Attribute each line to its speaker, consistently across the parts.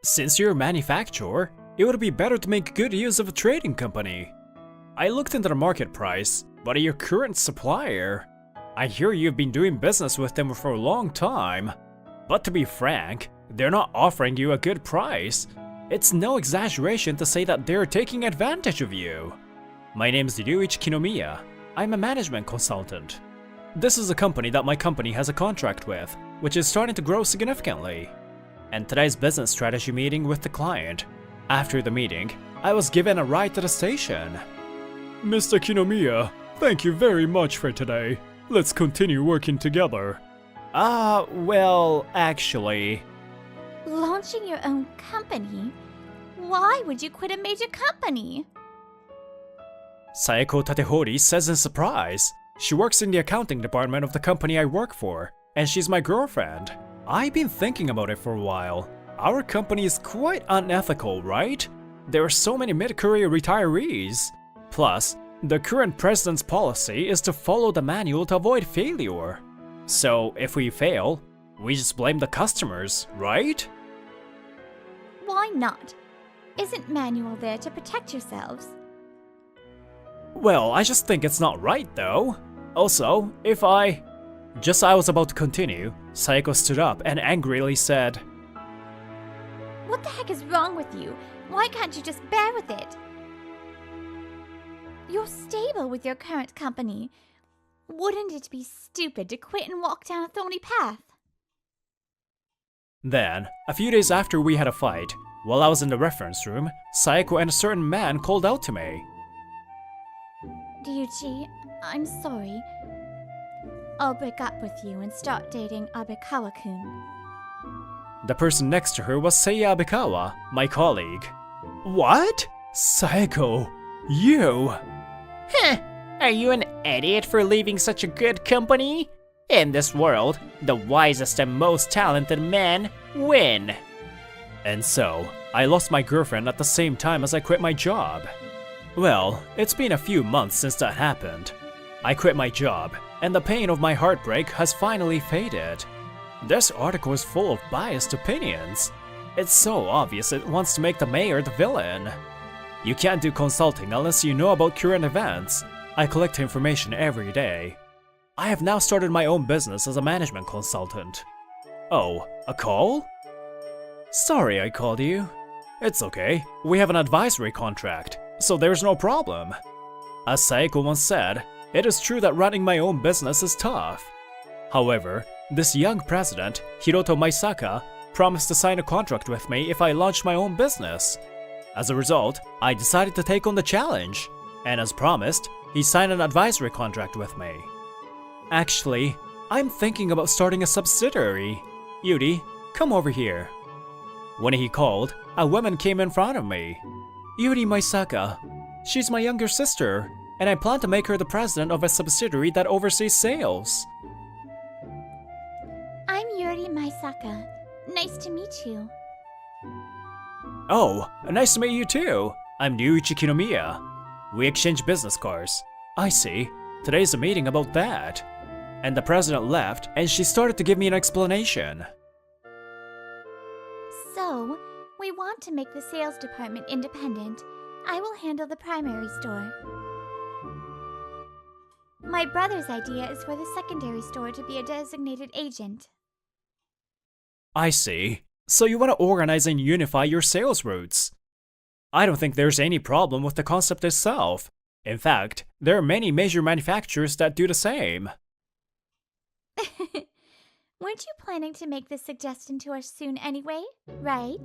Speaker 1: Since you're a manufacturer, it would be better to make good use of a trading company. I looked into the market price, but your current supplier, I hear you've been doing business with them for a long time. But to be frank, they're not offering you a good price. It's no exaggeration to say that they're taking advantage of you. My name's Ryuichi Kinomiya. I'm a management consultant. This is a company that my company has a contract with, which is starting to grow significantly. And today's business strategy meeting with the client. After the meeting, I was given a ride to the station. Mr. Kinomiya, thank you very much for today. Let's continue working together. Well, actually...
Speaker 2: Launching your own company? Why would you quit a major company?
Speaker 1: Sayako Tatehori says in surprise. She works in the accounting department of the company I work for, and she's my girlfriend. I've been thinking about it for a while. Our company is quite unethical, right? There are so many mid-career retirees. Plus, the current president's policy is to follow the manual to avoid failure. So, if we fail, we just blame the customers, right?
Speaker 2: Why not? Isn't manual there to protect yourselves?
Speaker 1: Well, I just think it's not right, though. Also, if I... Just as I was about to continue, Sayako stood up and angrily said,
Speaker 2: What the heck is wrong with you? Why can't you just bear with it? You're stable with your current company. Wouldn't it be stupid to quit and walk down a thorny path?
Speaker 1: Then, a few days after we had a fight, while I was in the reference room, Sayako and a certain man called out to me.
Speaker 2: Ryuichi, I'm sorry. I'll break up with you and start dating Abikawa-kun.
Speaker 1: The person next to her was Seiya Abikawa, my colleague. What? Sayako, you?
Speaker 3: Heh, are you an idiot for leaving such a good company? In this world, the wisest and most talented men win.
Speaker 1: And so, I lost my girlfriend at the same time as I quit my job. Well, it's been a few months since that happened. I quit my job, and the pain of my heartbreak has finally faded. This article is full of biased opinions. It's so obvious it wants to make the mayor the villain. You can't do consulting unless you know about current events. I collect information every day. I have now started my own business as a management consultant. Oh, a call? Sorry I called you. It's okay, we have an advisory contract, so there's no problem. As Sayako once said, it is true that running my own business is tough. However, this young president, Hiroto Maisaka, promised to sign a contract with me if I launched my own business. As a result, I decided to take on the challenge, and as promised, he signed an advisory contract with me. Actually, I'm thinking about starting a subsidiary. Yuri, come over here. When he called, a woman came in front of me. Yuri Maisaka. She's my younger sister, and I plan to make her the president of a subsidiary that oversees sales.
Speaker 2: I'm Yuri Maisaka. Nice to meet you.
Speaker 1: Oh, nice to meet you too. I'm Ryuichi Kinomiya. We exchange business cards. I see. Today's a meeting about that. And the president left, and she started to give me an explanation.
Speaker 2: So, we want to make the sales department independent. I will handle the primary store. My brother's idea is for the secondary store to be a designated agent.
Speaker 1: I see. So you want to organize and unify your sales routes. I don't think there's any problem with the concept itself. In fact, there are many major manufacturers that do the same.
Speaker 2: Weren't you planning to make this suggestion to us soon anyway, right?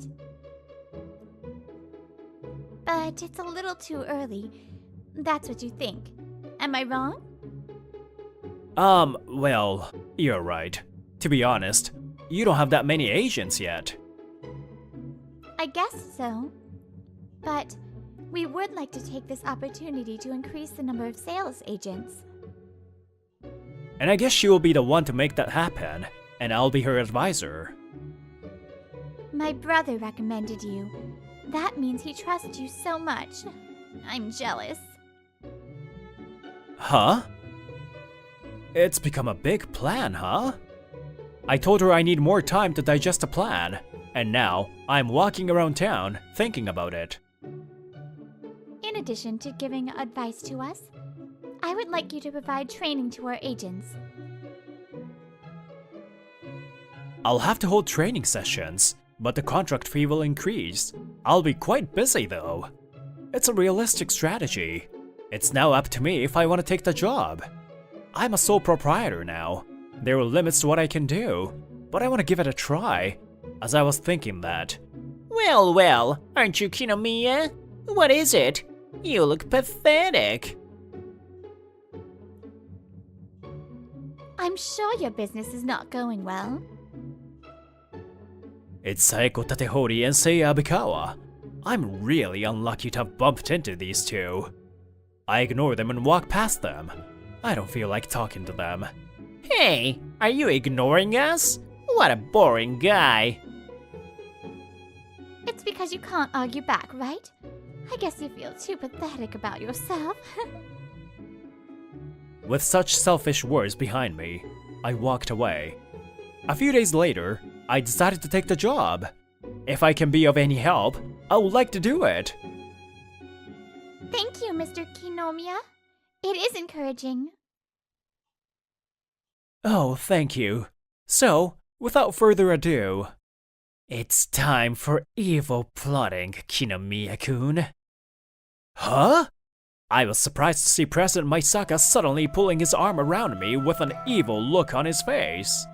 Speaker 2: But it's a little too early. That's what you think. Am I wrong?
Speaker 1: Well, you're right. To be honest, you don't have that many agents yet.
Speaker 2: I guess so. But we would like to take this opportunity to increase the number of sales agents.
Speaker 1: And I guess she will be the one to make that happen, and I'll be her advisor.
Speaker 2: My brother recommended you. That means he trusts you so much. I'm jealous.
Speaker 1: Huh? It's become a big plan, huh? I told her I need more time to digest the plan, And now, I'm walking around town thinking about it.
Speaker 2: In addition to giving advice to us, I would like you to provide training to our agents.
Speaker 1: I'll have to hold training sessions, but the contract fee will increase. I'll be quite busy though. It's a realistic strategy. It's now up to me if I want to take the job. I'm a sole proprietor now. There are limits to what I can do, but I want to give it a try, as I was thinking that.
Speaker 3: Well, aren't you Kinomiya? What is it? You look pathetic.
Speaker 2: I'm sure your business is not going well.
Speaker 1: It's Saeko Tatehori and Seiya Abikawa. I'm really unlucky to have bumped into these two. I ignore them and walk past them. I don't feel like talking to them.
Speaker 3: Hey, are you ignoring us? What a boring guy.
Speaker 2: It's because you can't argue back, right? I guess you feel too pathetic about yourself.
Speaker 1: With such selfish words behind me, I walked away. A few days later, I decided to take the job. If I can be of any help, I would like to do it.
Speaker 2: Thank you, Mr. Kinomiya. It is encouraging.
Speaker 1: Oh, thank you. So, without further ado, it's time for evil plotting, Kinomiya-kun. Huh? I was surprised to see President Maisaka suddenly pulling his arm around me with an evil look on his face.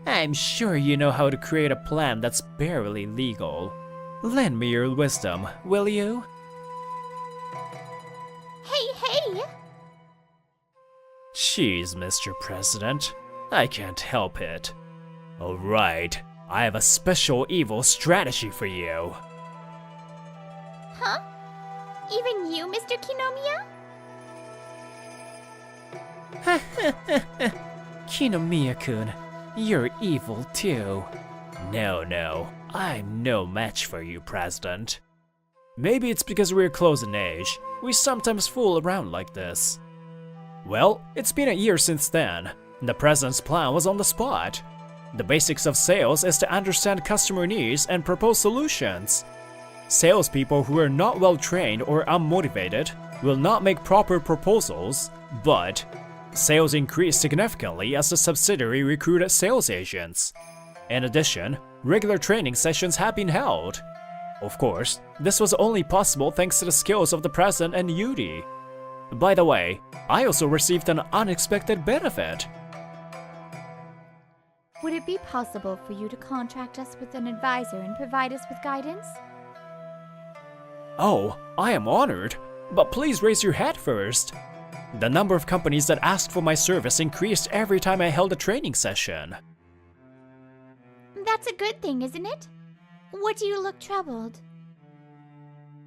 Speaker 1: I'm sure you know how to create a plan that's barely legal. Lend me your wisdom, will you?
Speaker 2: Hey!
Speaker 1: Jeez, Mr. President. I can't help it. Alright, I have a special evil strategy for you.
Speaker 2: Huh? Even you, Mr. Kinomiya?
Speaker 1: Kinomiya-kun, you're evil too. No, I'm no match for you, President. Maybe it's because we're close in age, we sometimes fool around like this. Well, it's been a year since then. The President's plan was on the spot. The basics of sales is to understand customer needs and propose solutions. Salespeople who are not well trained or unmotivated will not make proper proposals, but sales increased significantly as the subsidiary recruited sales agents. In addition, regular training sessions have been held. Of course, this was only possible thanks to the skills of the President and Yuri. By the way, I also received an unexpected benefit.
Speaker 2: Would it be possible for you to contract us with an advisor and provide us with guidance?
Speaker 1: Oh, I am honored, but please raise your hat first. The number of companies that asked for my service increased every time I held a training session.
Speaker 2: That's a good thing, isn't it? What do you look troubled?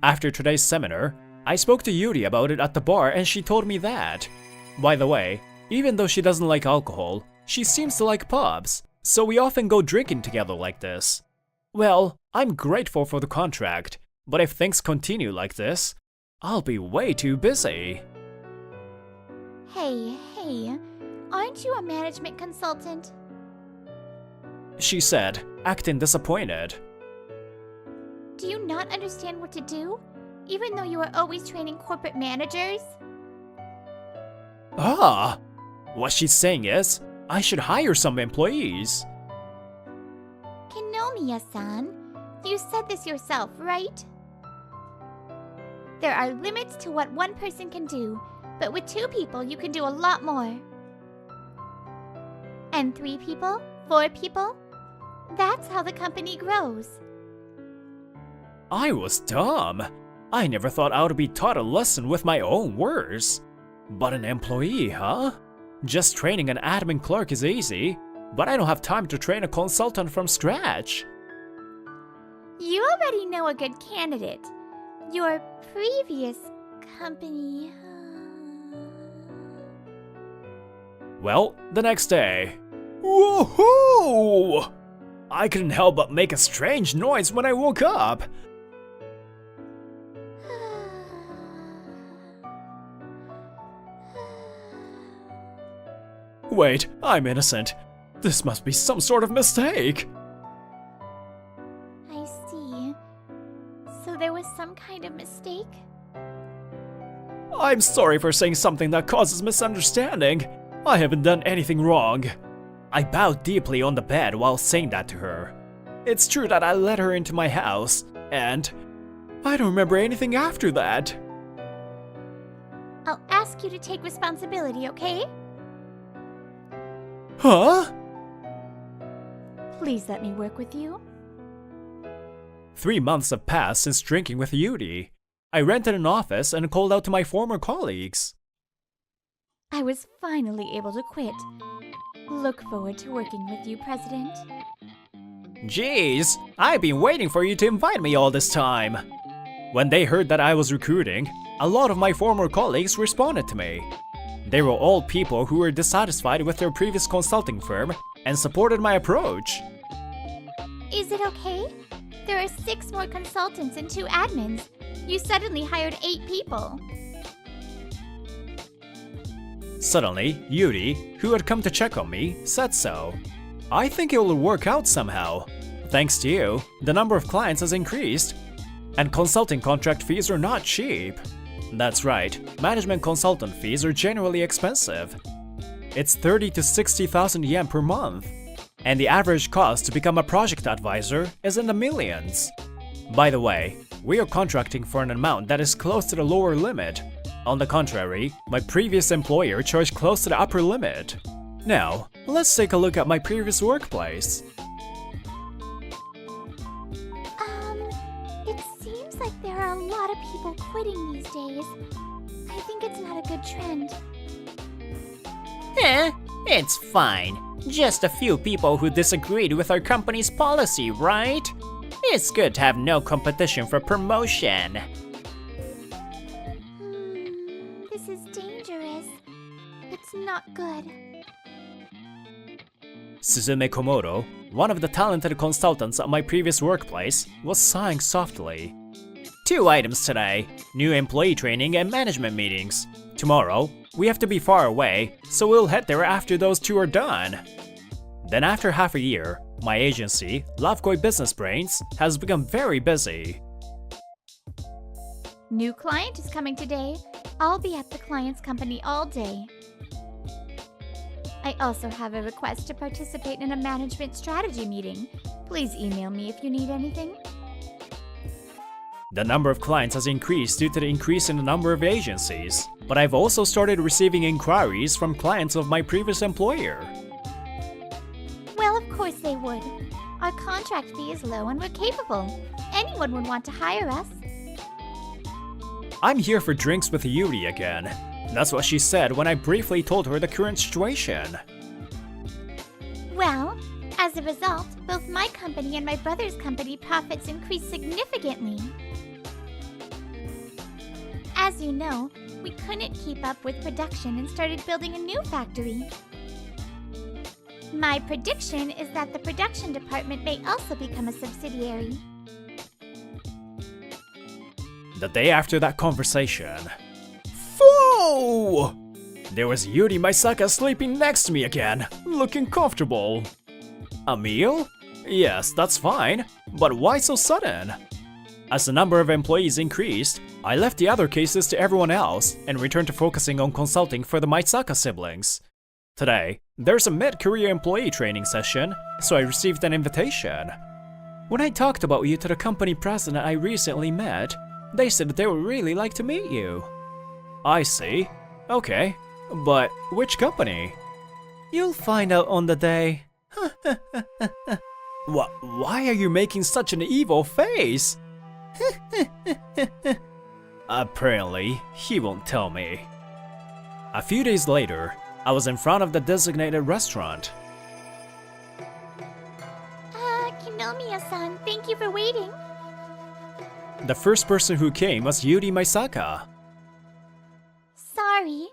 Speaker 1: After today's seminar, I spoke to Yuri about it at the bar and she told me that. By the way, even though she doesn't like alcohol, she seems to like pubs, so we often go drinking together like this. Well, I'm grateful for the contract, but if things continue like this, I'll be way too busy.
Speaker 2: Hey, aren't you a management consultant?
Speaker 1: She said, acting disappointed.
Speaker 2: Do you not understand what to do, even though you are always training corporate managers?
Speaker 1: Ah! What she's saying is, I should hire some employees.
Speaker 2: Kinomiya-san, you said this yourself, right? There are limits to what one person can do, but with 2 people you can do a lot more. And 3 people? 4 people? That's how the company grows.
Speaker 1: I was dumb. I never thought I would be taught a lesson with my own words. But an employee, huh? Just training an admin clerk is easy, but I don't have time to train a consultant from scratch.
Speaker 2: You already know a good candidate. Your previous company...
Speaker 1: Well, the next day. Woohoo! I couldn't help but make a strange noise when I woke up. Wait, I'm innocent. This must be some sort of mistake.
Speaker 2: I see. So there was some kind of mistake?
Speaker 1: I'm sorry for saying something that causes misunderstanding. I haven't done anything wrong. I bowed deeply on the bed while saying that to her. It's true that I let her into my house, and I don't remember anything after that.
Speaker 2: I'll ask you to take responsibility, okay?
Speaker 1: Huh?
Speaker 2: Please let me work with you.
Speaker 1: 3 months have passed since drinking with Yuri. I rented an office and called out to my former colleagues.
Speaker 2: I was finally able to quit. Look forward to working with you, President.
Speaker 1: Jeez, I've been waiting for you to invite me all this time. When they heard that I was recruiting, a lot of my former colleagues responded to me. They were all people who were dissatisfied with their previous consulting firm and supported my approach.
Speaker 2: Is it okay? There are 6 more consultants and 2 admins. You suddenly hired 8 people.
Speaker 1: Suddenly, Yuri, who had come to check on me, said so. I think it will work out somehow. Thanks to you, the number of clients has increased. And consulting contract fees are not cheap. That's right, management consultant fees are generally expensive. It's 30 to 60,000 yen per month. And the average cost to become a project advisor is in the millions. By the way, we are contracting for an amount that is close to the lower limit. On the contrary, my previous employer charged close to the upper limit. Now, let's take a look at my previous workplace.
Speaker 2: It seems like there are a lot of people quitting these days. I think it's not a good trend.
Speaker 3: It's fine. Just a few people who disagreed with our company's policy, right? It's good to have no competition for promotion.
Speaker 2: This is dangerous. It's not good.
Speaker 1: Suzume Komoro, one of the talented consultants at my previous workplace, was sighing softly. 2 items today, new employee training and management meetings. Tomorrow, we have to be far away, so we'll head there after those 2 are done. Then after half a year, my agency, Lovekoi Business Brains, has become very busy.
Speaker 2: New client is coming today. I'll be at the client's company all day. I also have a request to participate in a management strategy meeting. Please email me if you need anything.
Speaker 1: The number of clients has increased due to the increase in the number of agencies, but I've also started receiving inquiries from clients of my previous employer.
Speaker 2: Well, of course they would. Our contract fee is low and we're capable. Anyone would want to hire us.
Speaker 1: I'm here for drinks with Yuri again. That's what she said when I briefly told her the current situation.
Speaker 2: Well, as a result, both my company and my brother's company profits increased significantly. As you know, we couldn't keep up with production and started building a new factory. My prediction is that the production department may also become a subsidiary.
Speaker 1: The day after that conversation, Whoa! There was Yuri Maisaka sleeping next to me again, looking comfortable. A meal? Yes, that's fine, but why so sudden? As the number of employees increased, I left the other cases to everyone else and returned to focusing on consulting for the Maisaka siblings. Today, there's a mid-career employee training session, so I received an invitation. When I talked about you to the company president I recently met, they said that they would really like to meet you. I see. Okay, but which company? You'll find out on the day. Why are you making such an evil face? Apparently, he won't tell me. A few days later, I was in front of the designated restaurant.
Speaker 2: Kinomiya-san, thank you for waiting.
Speaker 1: The first person who came was Yuri Maisaka.
Speaker 2: Sorry,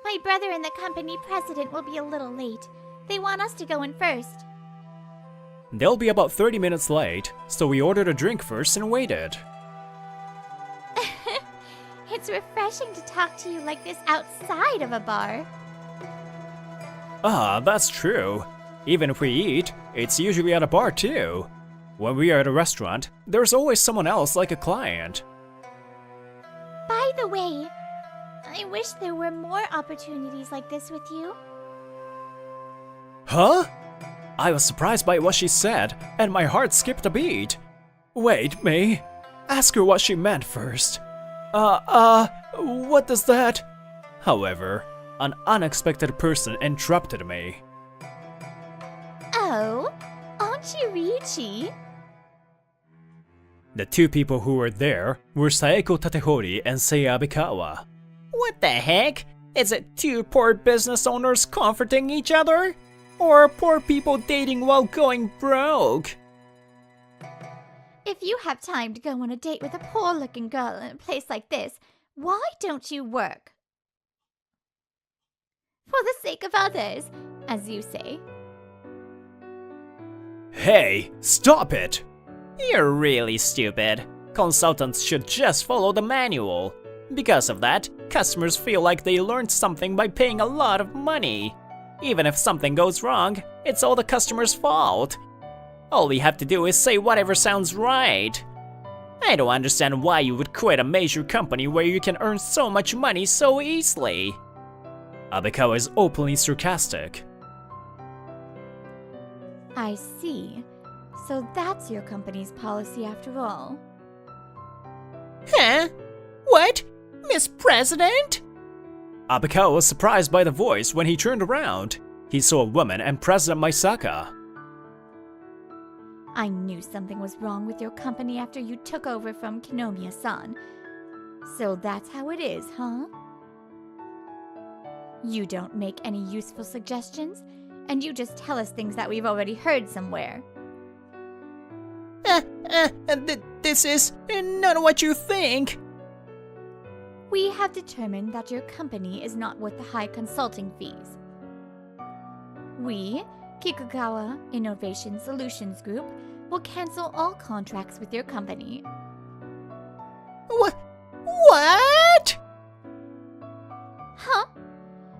Speaker 2: my brother and the company president will be a little late. They want us to go in first.
Speaker 1: They'll be about 30 minutes late, so we ordered a drink first and waited.
Speaker 2: It's refreshing to talk to you like this outside of a bar.
Speaker 1: Ah, that's true. Even if we eat, it's usually at a bar too. When we are at a restaurant, there's always someone else like a client.
Speaker 2: By the way, I wish there were more opportunities like this with you.
Speaker 1: Huh? I was surprised by what she said, and my heart skipped a beat. Wait, May. Ask her what she meant first. What does that? However, an unexpected person interrupted me.
Speaker 2: Oh, aren't you Ryuichi?
Speaker 1: The two people who were there were Saeko Tatehori and Seiya Abikawa.
Speaker 3: What the heck? Is it two poor business owners comforting each other? Or poor people dating while going broke?
Speaker 2: If you have time to go on a date with a poor-looking girl in a place like this, why don't you work? For the sake of others, as you say.
Speaker 1: Hey, stop it!
Speaker 3: You're really stupid. Consultants should just follow the manual. Because of that, customers feel like they learned something by paying a lot of money. Even if something goes wrong, it's all the customer's fault. All we have to do is say whatever sounds right. I don't understand why you would quit a major company where you can earn so much money so easily.
Speaker 1: Abikawa is openly sarcastic.
Speaker 2: I see. So that's your company's policy after all.
Speaker 3: Huh? What? Miss President?
Speaker 1: Abikawa was surprised by the voice when he turned around. He saw a woman and President Maisaka.
Speaker 2: I knew something was wrong with your company after you took over from Kinomiya-san. So that's how it is, huh? You don't make any useful suggestions, and you just tell us things that we've already heard somewhere.
Speaker 3: This is not what you think.
Speaker 2: We have determined that your company is not worth the high consulting fees. We, Kikugawa Innovation Solutions Group, will cancel all contracts with your company.
Speaker 3: What?
Speaker 2: Huh?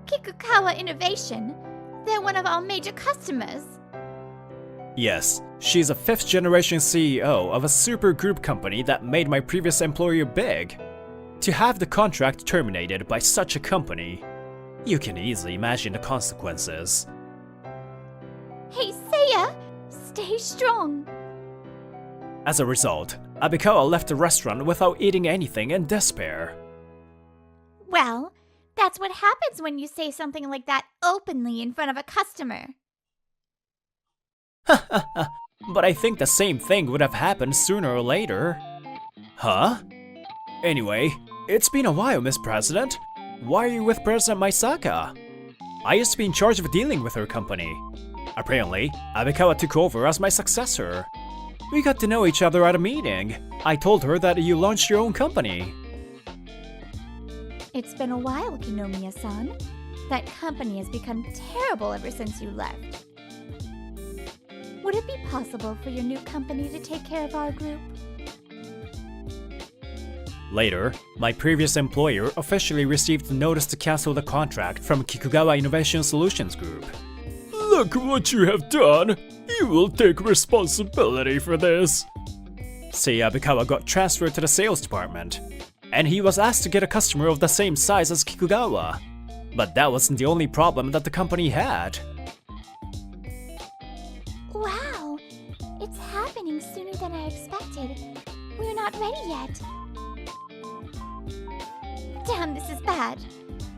Speaker 2: Kikugawa Innovation? They're one of our major customers.
Speaker 1: Yes, she's a fifth-generation CEO of a super group company that made my previous employer big. To have the contract terminated by such a company, you can easily imagine the consequences.
Speaker 2: Hey, Seiya! Stay strong!
Speaker 1: As a result, Abikawa left the restaurant without eating anything in despair.
Speaker 2: Well, that's what happens when you say something like that openly in front of a customer.
Speaker 1: But I think the same thing would have happened sooner or later. Huh? Anyway, it's been a while, Miss President. Why are you with President Maisaka? I used to be in charge of dealing with her company. Apparently, Abikawa took over as my successor. We got to know each other at a meeting. I told her that you launched your own company.
Speaker 2: It's been a while, Kinomiya-san. That company has become terrible ever since you left. Would it be possible for your new company to take care of our group?
Speaker 1: Later, my previous employer officially received a notice to cancel the contract from Kikugawa Innovation Solutions Group. Look what you have done! You will take responsibility for this! Seiya Abikawa got transferred to the sales department, and he was asked to get a customer of the same size as Kikugawa. But that wasn't the only problem that the company had.
Speaker 2: Wow! It's happening sooner than I expected. We're not ready yet. Damn, this is bad.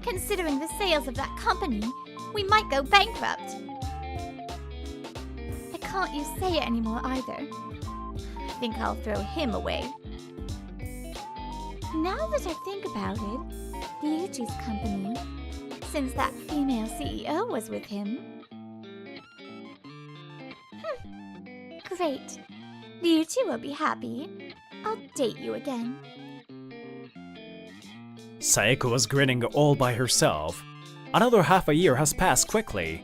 Speaker 2: Considering the sales of that company, we might go bankrupt. I can't use Seiya anymore either. I think I'll throw him away. Now that I think about it, Ryuichi's company, since that female CEO was with him. Great. Ryuichi will be happy. I'll date you again.
Speaker 1: Saeko was grinning all by herself. Another half a year has passed quickly.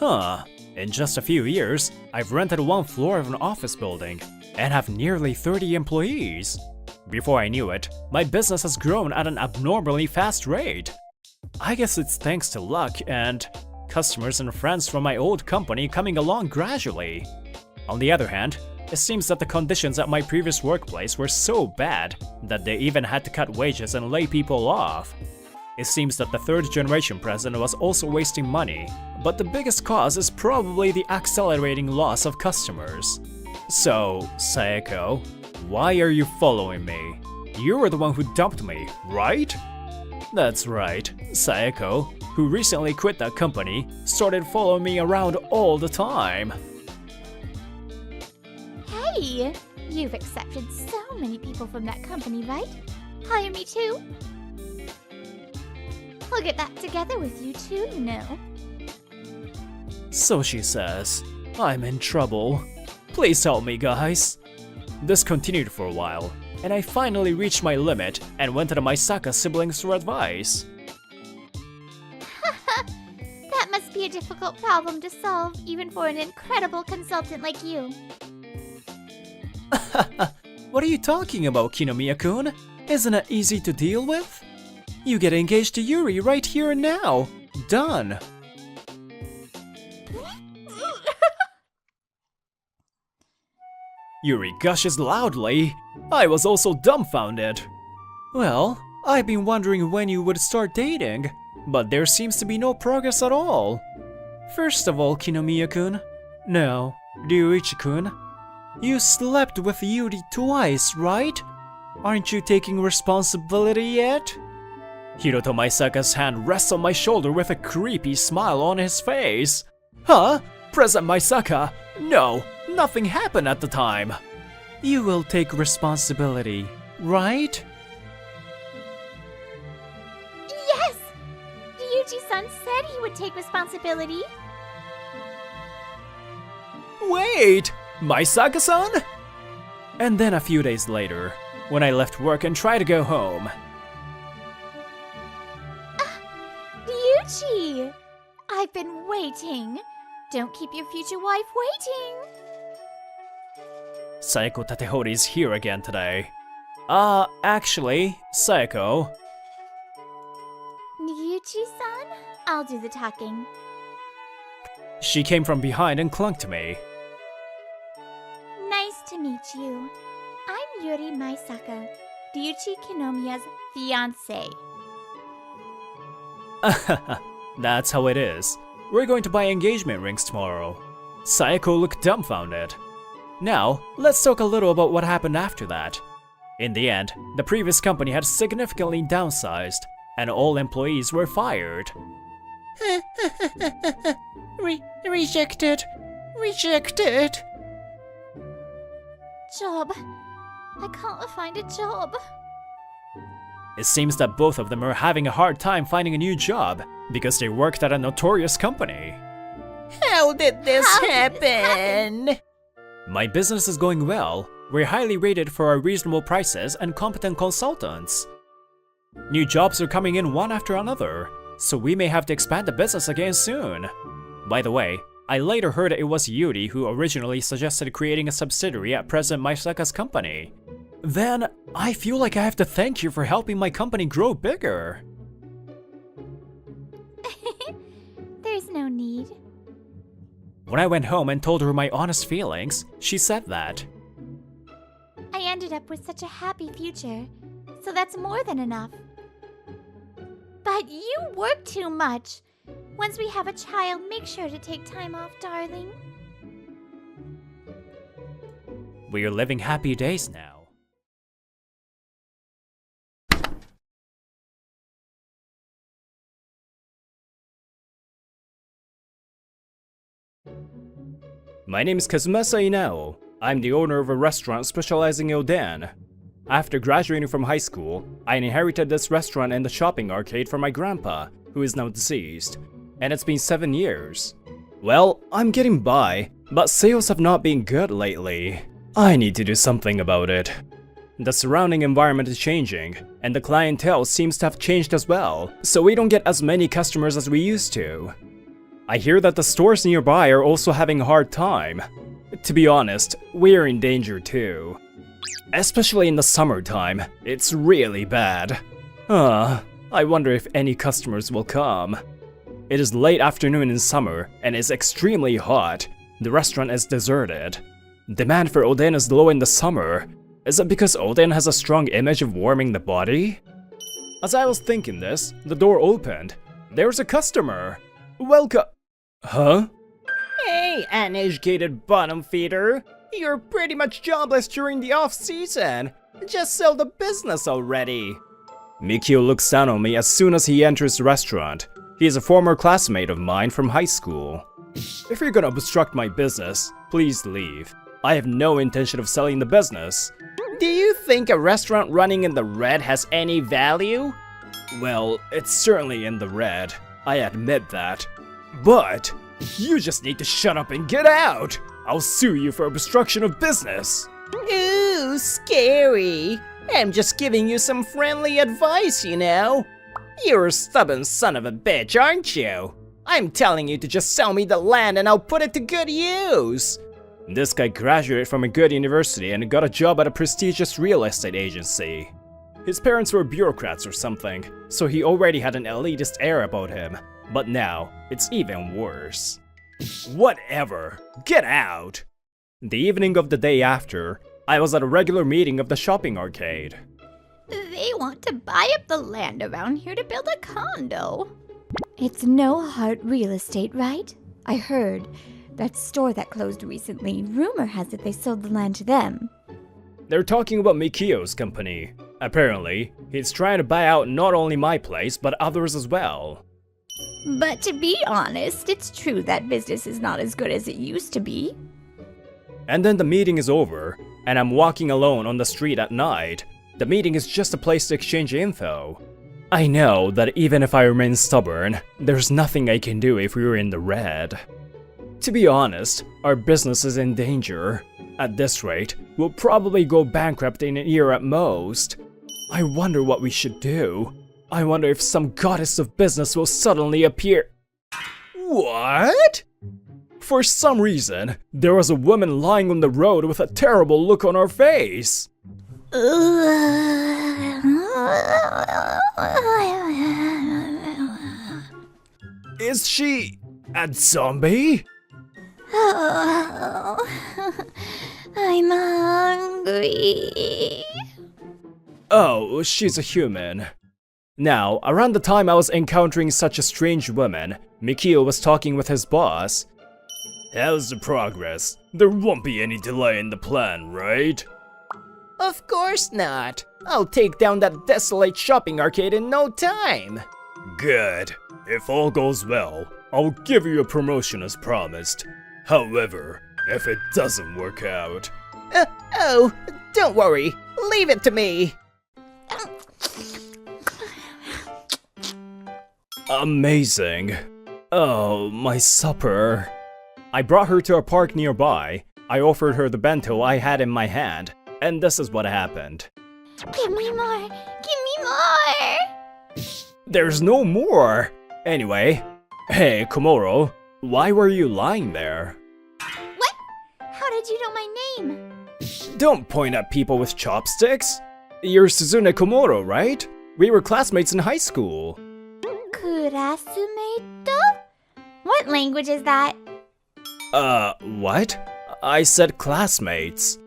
Speaker 1: In just a few years, I've rented one floor of an office building and have nearly 30 employees. Before I knew it, my business has grown at an abnormally fast rate. I guess it's thanks to luck and customers and friends from my old company coming along gradually. On the other hand, It seems that the conditions at my previous workplace were so bad that they even had to cut wages and lay people off. It seems that the third generation president was also wasting money, but the biggest cause is probably the accelerating loss of customers. So, Sayako, why are you following me? You were the one who dumped me, right? That's right, Sayako, who recently quit that company, started following me around all the time.
Speaker 2: Hey! You've accepted so many people from that company, right? Hire me too? I'll get back together with you too, you know.
Speaker 1: So she says. I'm in trouble. Please help me, guys. This continued for a while, and I finally reached my limit and went to the Maisaka siblings for advice.
Speaker 2: That must be a difficult problem to solve, even for an incredible consultant like you.
Speaker 1: What are you talking about, Kinomiya-kun? Isn't it easy to deal with? You get engaged to Yuri right here and now. Done. Yuri gushes loudly. I was also dumbfounded. Well, I've been wondering when you would start dating, but there seems to be no progress at all. First of all, Kinomiya-kun. No, Ryuichi-kun. You slept with Yuri twice, right? Aren't you taking responsibility yet? Hiroto Maisaka's hand rests on my shoulder with a creepy smile on his face. Huh? President Maisaka? No, nothing happened at the time. You will take responsibility, right?
Speaker 2: Yes! Ryuji-san said he would take responsibility.
Speaker 1: Wait! Maisaka-san? And then a few days later, when I left work and tried to go home.
Speaker 2: Ryuji! I've been waiting. Don't keep your future wife waiting.
Speaker 1: Sayako Tatehori is here again today. Actually, Sayako.
Speaker 2: Ryuji-san? I'll do the talking.
Speaker 1: She came from behind and clung to me.
Speaker 2: Nice to meet you. I'm Yuri Maisaka, Ryuji Kinomiya's fiancé.
Speaker 1: That's how it is. We're going to buy engagement rings tomorrow. Sayako looked dumbfounded. Now, let's talk a little about what happened after that. In the end, the previous company had significantly downsized, and all employees were fired. Rejected. Rejected.
Speaker 2: Job. I can't find a job.
Speaker 1: It seems that both of them are having a hard time finding a new job because they worked at a notorious company.
Speaker 3: How did this
Speaker 2: How did
Speaker 3: happen?
Speaker 1: My business is going well. We're highly rated for our reasonable prices and competent consultants. New jobs are coming in one after another, so we may have to expand the business again soon. By the way, I later heard it was Yuri who originally suggested creating a subsidiary at President Maisaka's company. Then, I feel like I have to thank you for helping my company grow bigger.
Speaker 2: There's no need.
Speaker 1: When I went home and told her my honest feelings, she said that.
Speaker 2: I ended up with such a happy future, so that's more than enough. But you work too much. Once we have a child, make sure to take time off, darling.
Speaker 1: We are living happy days now. My name is Kazumasa Inao. I'm the owner of a restaurant specializing in oden. After graduating from high school, I inherited this restaurant and the shopping arcade from my grandpa, who is now deceased, and it's been 7 years. Well, I'm getting by, but sales have not been good lately. I need to do something about it. The surrounding environment is changing, and the clientele seems to have changed as well, so we don't get as many customers as we used to. I hear that the stores nearby are also having a hard time. To be honest, we're in danger too. Especially in the summertime, it's really bad. I wonder if any customers will come. It is late afternoon in summer, and it's extremely hot. The restaurant is deserted. Demand for oden is low in the summer. Is it because oden has a strong image of warming the body? As I was thinking this, the door opened. There's a customer. Welcome. Huh?
Speaker 3: Hey, uneducated bottom feeder. You're pretty much jobless during the off-season. Just sell the business already.
Speaker 1: Mikio looks down on me as soon as he enters the restaurant. He is a former classmate of mine from high school. If you're gonna obstruct my business, please leave. I have no intention of selling the business.
Speaker 3: Do you think a restaurant running in the red has any value?
Speaker 1: Well, it's certainly in the red. I admit that. But you just need to shut up and get out! I'll sue you for obstruction of business.
Speaker 3: Ooh, scary. I'm just giving you some friendly advice, you know. You're a stubborn son of a bitch, aren't you? I'm telling you to just sell me the land and I'll put it to good use.
Speaker 1: This guy graduated from a good university and got a job at a prestigious real estate agency. His parents were bureaucrats or something, so he already had an elitist air about him. But now, it's even worse. Whatever, get out! The evening of the day after, I was at a regular meeting of the shopping arcade.
Speaker 2: They want to buy up the land around here to build a condo. It's No Heart Real Estate, right? I heard. That store that closed recently, rumor has it they sold the land to them.
Speaker 1: They're talking about Mikio's company. Apparently, he's trying to buy out not only my place, but others as well.
Speaker 2: But to be honest, it's true that business is not as good as it used to be.
Speaker 1: And then the meeting is over, and I'm walking alone on the street at night. The meeting is just a place to exchange info. I know that even if I remain stubborn, there's nothing I can do if we're in the red. To be honest, our business is in danger. At this rate, we'll probably go bankrupt in a year at most. I wonder what we should do. I wonder if some goddess of business will suddenly appear. What? For some reason, there was a woman lying on the road with a terrible look on her face. Is she a zombie?
Speaker 2: Oh, I'm hungry.
Speaker 1: Oh, she's a human. Now, around the time I was encountering such a strange woman, Mikio was talking with his boss. How's the progress? There won't be any delay in the plan, right?
Speaker 3: Of course not. I'll take down that desolate shopping arcade in no time.
Speaker 1: Good. If all goes well, I'll give you a promotion as promised. However, if it doesn't work out...
Speaker 3: Oh, don't worry. Leave it to me.
Speaker 1: Amazing. Oh, my supper. I brought her to a park nearby. I offered her the bento I had in my hand, and this is what happened.
Speaker 2: Give me more! Give me more!
Speaker 1: There's no more! Anyway, hey, Komoro, why were you lying there?
Speaker 2: What? How did you know my name?
Speaker 1: Don't point at people with chopsticks. You're Suzume Komoro, right? We were classmates in high school.
Speaker 2: Classmate? What language is that?
Speaker 1: What? I said classmates.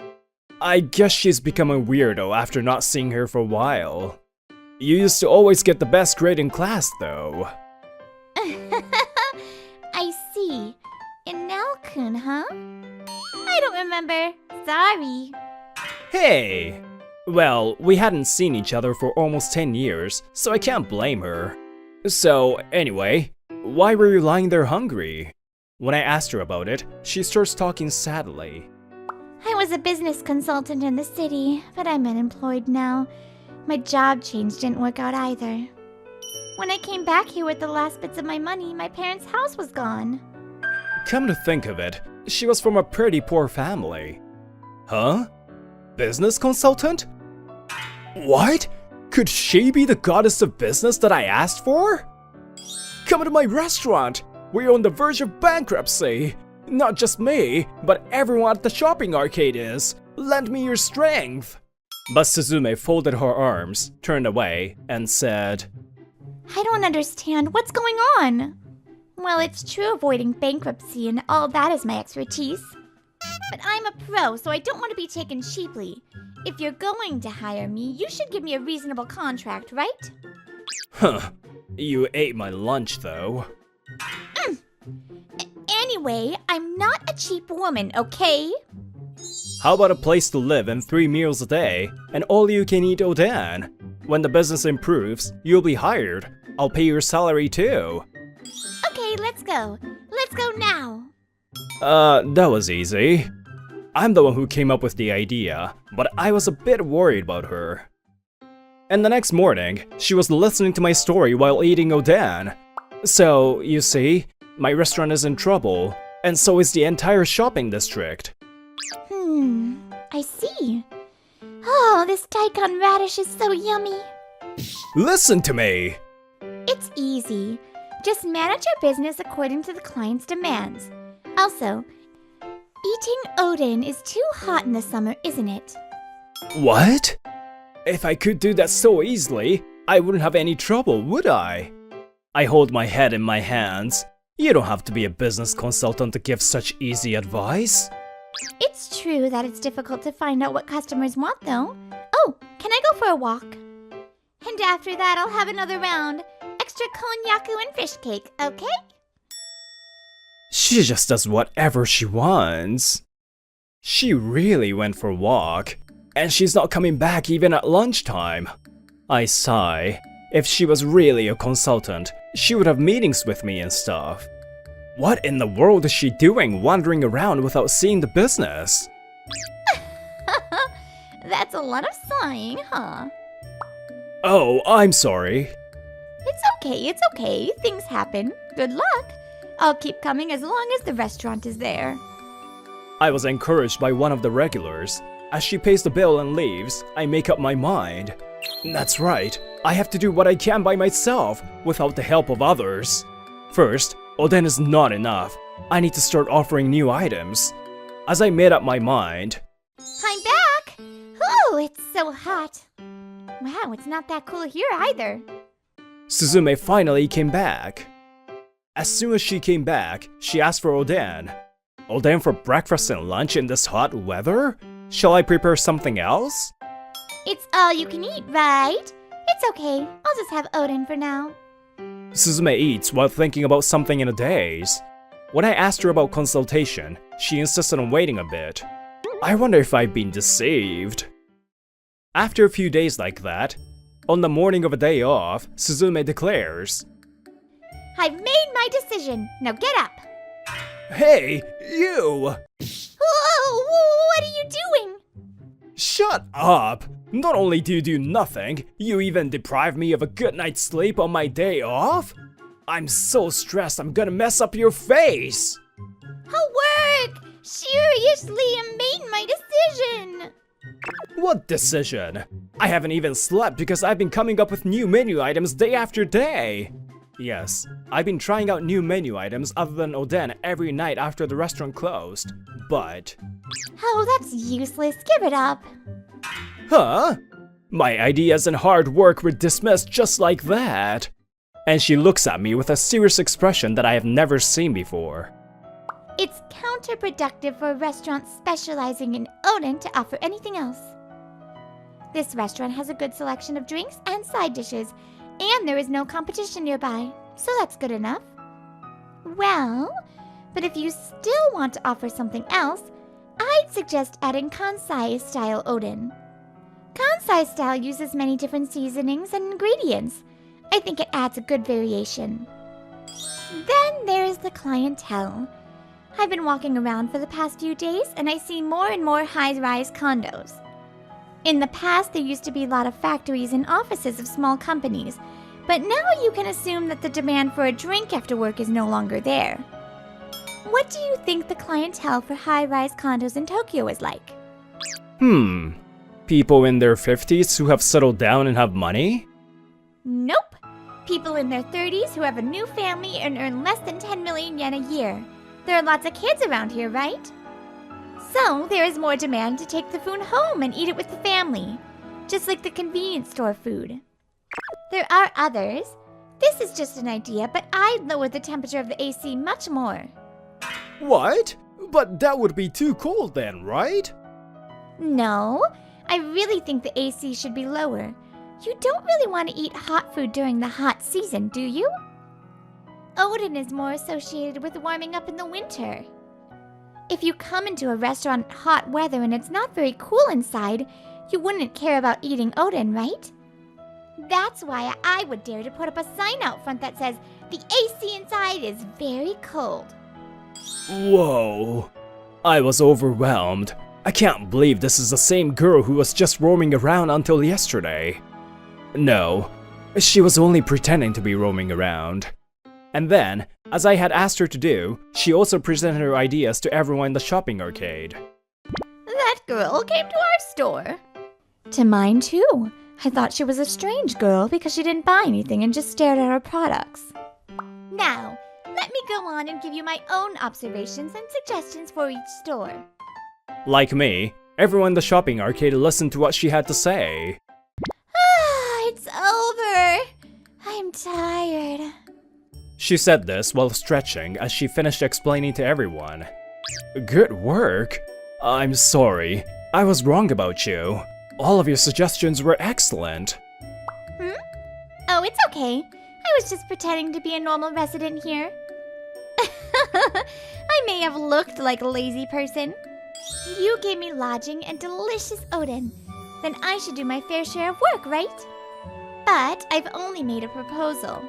Speaker 1: I guess she's become a weirdo after not seeing her for a while. You used to always get the best grade in class, though.
Speaker 2: I see. Inel-kun, huh? I don't remember. Sorry.
Speaker 1: Hey! Well, we hadn't seen each other for almost 10 years, so I can't blame her. So, anyway, why were you lying there hungry? When I asked her about it, she starts talking sadly.
Speaker 2: I was a business consultant in the city, but I'm unemployed now. My job change didn't work out either. When I came back here with the last bits of my money, my parents' house was gone.
Speaker 1: Come to think of it, she was from a pretty poor family. Huh? Business consultant? What? Could she be the goddess of business that I asked for? Come to my restaurant! We're on the verge of bankruptcy! Not just me, but everyone at the shopping arcade is! Lend me your strength! But Suzume folded her arms, turned away, and said,
Speaker 2: I don't understand. What's going on? Well, it's true avoiding bankruptcy and all that is my expertise. But I'm a pro, so I don't want to be taken cheaply. If you're going to hire me, you should give me a reasonable contract, right?
Speaker 1: Huh. You ate my lunch, though.
Speaker 2: Anyway, I'm not a cheap woman, okay?
Speaker 1: How about a place to live and 3 meals a day, and all you can eat oden? When the business improves, you'll be hired. I'll pay your salary too.
Speaker 2: Okay, let's go. Let's go now.
Speaker 1: That was easy. I'm the one who came up with the idea, but I was a bit worried about her. And the next morning, she was listening to my story while eating oden. So, you see, my restaurant is in trouble, and so is the entire shopping district.
Speaker 2: I see. Oh, this daikon radish is so yummy.
Speaker 1: Listen to me!
Speaker 2: It's easy. Just manage your business according to the client's demands. Also, eating oden is too hot in the summer, isn't it?
Speaker 1: What? If I could do that so easily, I wouldn't have any trouble, would I? I hold my head in my hands. You don't have to be a business consultant to give such easy advice.
Speaker 2: It's true that it's difficult to find out what customers want, though. Oh, can I go for a walk? And after that, I'll have another round. Extra konnyaku and fish cake, okay?
Speaker 1: She just does whatever she wants. She really went for a walk, and she's not coming back even at lunchtime. I sigh. If she was really a consultant, she would have meetings with me and stuff. What in the world is she doing wandering around without seeing the business?
Speaker 2: That's a lot of sighing, huh?
Speaker 1: Oh, I'm sorry.
Speaker 2: It's okay. Things happen. Good luck. I'll keep coming as long as the restaurant is there.
Speaker 1: I was encouraged by one of the regulars. As she pays the bill and leaves, I make up my mind. That's right, I have to do what I can by myself, without the help of others. First, oden is not enough. I need to start offering new items. As I made up my mind...
Speaker 2: I'm back! Ooh, it's so hot. Wow, it's not that cool here either.
Speaker 1: Suzume finally came back. As soon as she came back, she asked for oden. Oden for breakfast and lunch in this hot weather? Shall I prepare something else?
Speaker 2: It's all you can eat, right? It's okay. I'll just have oden for now.
Speaker 1: Suzume eats while thinking about something in a daze. When I asked her about consultation, she insisted on waiting a bit. I wonder if I've been deceived. After a few days like that, on the morning of a day off, Suzume declares,
Speaker 2: I've made my decision. Now get up.
Speaker 1: Hey, you!
Speaker 2: Whoa, what are you doing?
Speaker 1: Shut up! Not only do you do nothing, you even deprive me of a good night's sleep on my day off? I'm so stressed I'm gonna mess up your face!
Speaker 2: Work! Seriously, I made my decision!
Speaker 1: What decision? I haven't even slept because I've been coming up with new menu items day after day. Yes, I've been trying out new menu items other than oden every night after the restaurant closed, but...
Speaker 2: Oh, that's useless. Give it up.
Speaker 1: Huh? My ideas and hard work were dismissed just like that. And she looks at me with a serious expression that I have never seen before.
Speaker 2: It's counterproductive for a restaurant specializing in oden to offer anything else. This restaurant has a good selection of drinks and side dishes, and there is no competition nearby, so that's good enough. Well, but if you still want to offer something else, I'd suggest adding Kansai-style oden. Kansai-style uses many different seasonings and ingredients. I think it adds a good variation. Then there is the clientele. I've been walking around for the past few days, and I see more and more high-rise condos. In the past, there used to be a lot of factories and offices of small companies, but now you can assume that the demand for a drink after work is no longer there. What do you think the clientele for high-rise condos in Tokyo is like?
Speaker 1: People in their 50s who have settled down and have money?
Speaker 2: Nope. People in their 30s who have a new family and earn less than 10 million yen a year. There are lots of kids around here, right? So, there is more demand to take the food home and eat it with the family, just like the convenience store food. There are others. This is just an idea, but I'd lower the temperature of the AC much more.
Speaker 1: What? But that would be too cold then, right?
Speaker 2: No, I really think the AC should be lower. You don't really want to eat hot food during the hot season, do you? Odin is more associated with warming up in the winter. If you come into a restaurant in hot weather and it's not very cool inside, you wouldn't care about eating Odin, right? That's why I would dare to put up a sign out front that says, "The AC inside is very cold."
Speaker 1: Whoa. I was overwhelmed. I can't believe this is the same girl who was just roaming around until yesterday. No, she was only pretending to be roaming around. And then, as I had asked her to do, she also presented her ideas to everyone in the shopping arcade.
Speaker 2: That girl came to our store. To mine too. I thought she was a strange girl because she didn't buy anything and just stared at our products. Now, let me go on and give you my own observations and suggestions for each store.
Speaker 1: Like me, everyone in the shopping arcade listened to what she had to say.
Speaker 2: It's over. I'm tired.
Speaker 1: She said this while stretching as she finished explaining to everyone. Good work. I'm sorry. I was wrong about you. All of your suggestions were excellent.
Speaker 2: Oh, it's okay. I was just pretending to be a normal resident here. I may have looked like a lazy person. You gave me lodging and delicious Odin. Then I should do my fair share of work, right? But I've only made a proposal.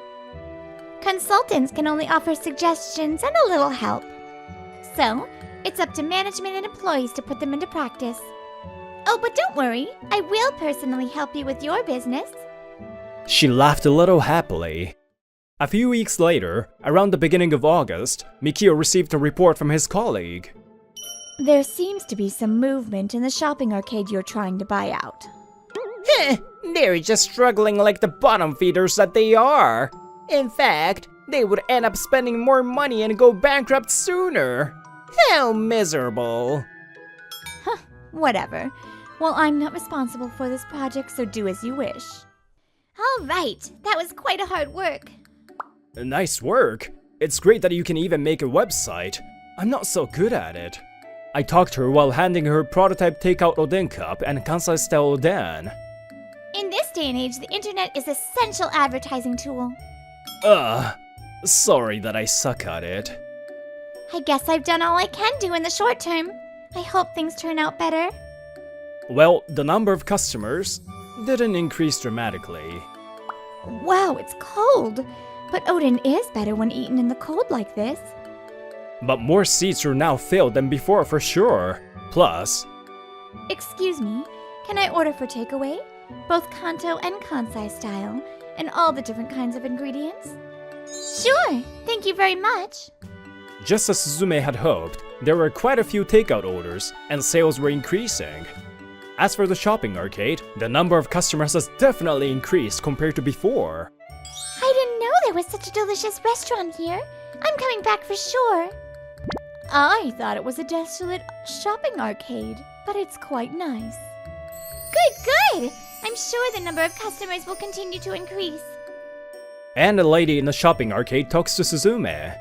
Speaker 2: Consultants can only offer suggestions and a little help. So, it's up to management and employees to put them into practice. Oh, but don't worry. I will personally help you with your business.
Speaker 1: She laughed a little happily. A few weeks later, around the beginning of August, Mikio received a report from his colleague.
Speaker 2: There seems to be some movement in the shopping arcade you're trying to buy out.
Speaker 3: Heh, they're just struggling like the bottom feeders that they are. In fact, they would end up spending more money and go bankrupt sooner. How miserable.
Speaker 2: Whatever. Well, I'm not responsible for this project, so do as you wish. All right, that was quite a hard work.
Speaker 1: Nice work. It's great that you can even make a website. I'm not so good at it. I talked to her while handing her prototype takeout Oden cup and Kansai style Oden.
Speaker 2: In this day and age, the internet is an essential advertising tool.
Speaker 1: Sorry that I suck at it.
Speaker 2: I guess I've done all I can do in the short term. I hope things turn out better.
Speaker 1: Well, the number of customers didn't increase dramatically.
Speaker 2: Wow, it's cold. But Odin is better when eaten in the cold like this.
Speaker 1: But more seats are now filled than before for sure. Plus...
Speaker 2: Excuse me, can I order for takeaway? Both Kanto and Kansai style, and all the different kinds of ingredients? Sure, thank you very much.
Speaker 1: Just as Suzume had hoped, there were quite a few takeout orders, and sales were increasing. As for the shopping arcade, the number of customers has definitely increased compared to before.
Speaker 2: I didn't know there was such a delicious restaurant here. I'm coming back for sure. I thought it was a desolate shopping arcade, but it's quite nice. Good! I'm sure the number of customers will continue to increase.
Speaker 1: And a lady in the shopping arcade talks to Suzume.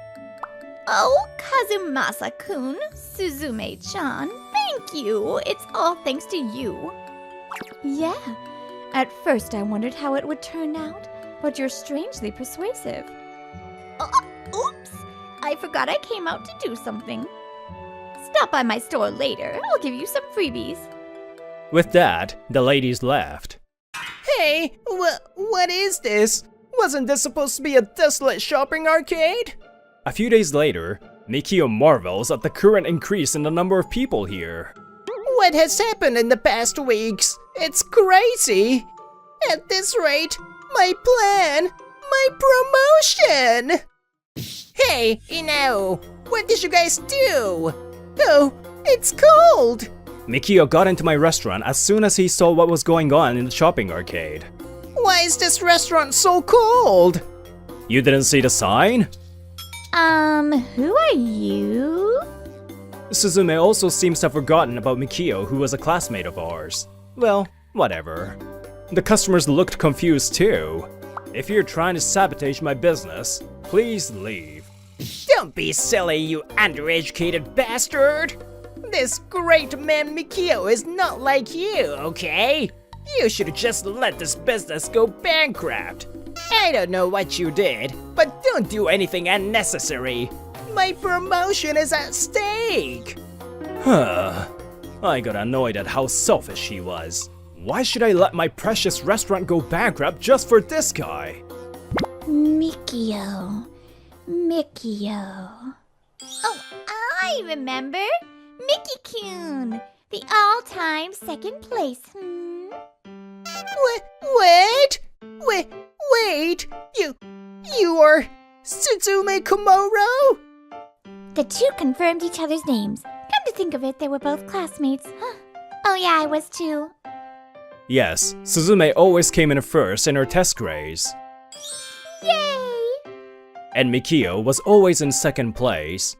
Speaker 2: Oh, Kazumasa-kun, Suzume-chan, thank you. It's all thanks to you. Yeah, at first I wondered how it would turn out, but you're strangely persuasive. Oops, I forgot I came out to do something. Stop by my store later, I'll give you some freebies.
Speaker 1: With that, the ladies left.
Speaker 3: Hey, what is this? Wasn't this supposed to be a desolate shopping arcade?
Speaker 1: A few days later, Mikio marvels at the current increase in the number of people here.
Speaker 3: What has happened in the past weeks? It's crazy. At this rate, my plan, my promotion. Hey, what did you guys do? Oh, it's cold.
Speaker 1: Mikio got into my restaurant as soon as he saw what was going on in the shopping arcade.
Speaker 3: Why is this restaurant so cold?
Speaker 1: You didn't see the sign?
Speaker 2: Who are you?
Speaker 1: Suzume also seems to have forgotten about Mikio, who was a classmate of ours. Well, whatever. The customers looked confused too. If you're trying to sabotage my business, please leave.
Speaker 3: Don't be silly, you undereducated bastard! This great man Mikio is not like you, okay? You should just let this business go bankrupt. I don't know what you did, but don't do anything unnecessary. My promotion is at stake.
Speaker 1: I got annoyed at how selfish she was. Why should I let my precious restaurant go bankrupt just for this guy?
Speaker 2: Mikio. Mikio. Oh, I remember! Mickey-kun! The all-time second place,
Speaker 3: Wait! You are Suzume Komoro?
Speaker 2: The two confirmed each other's names. Come to think of it, they were both classmates. Oh yeah, I was too.
Speaker 1: Yes, Suzume always came in first in her test grades.
Speaker 2: Yay!
Speaker 1: And Mikio was always in second place.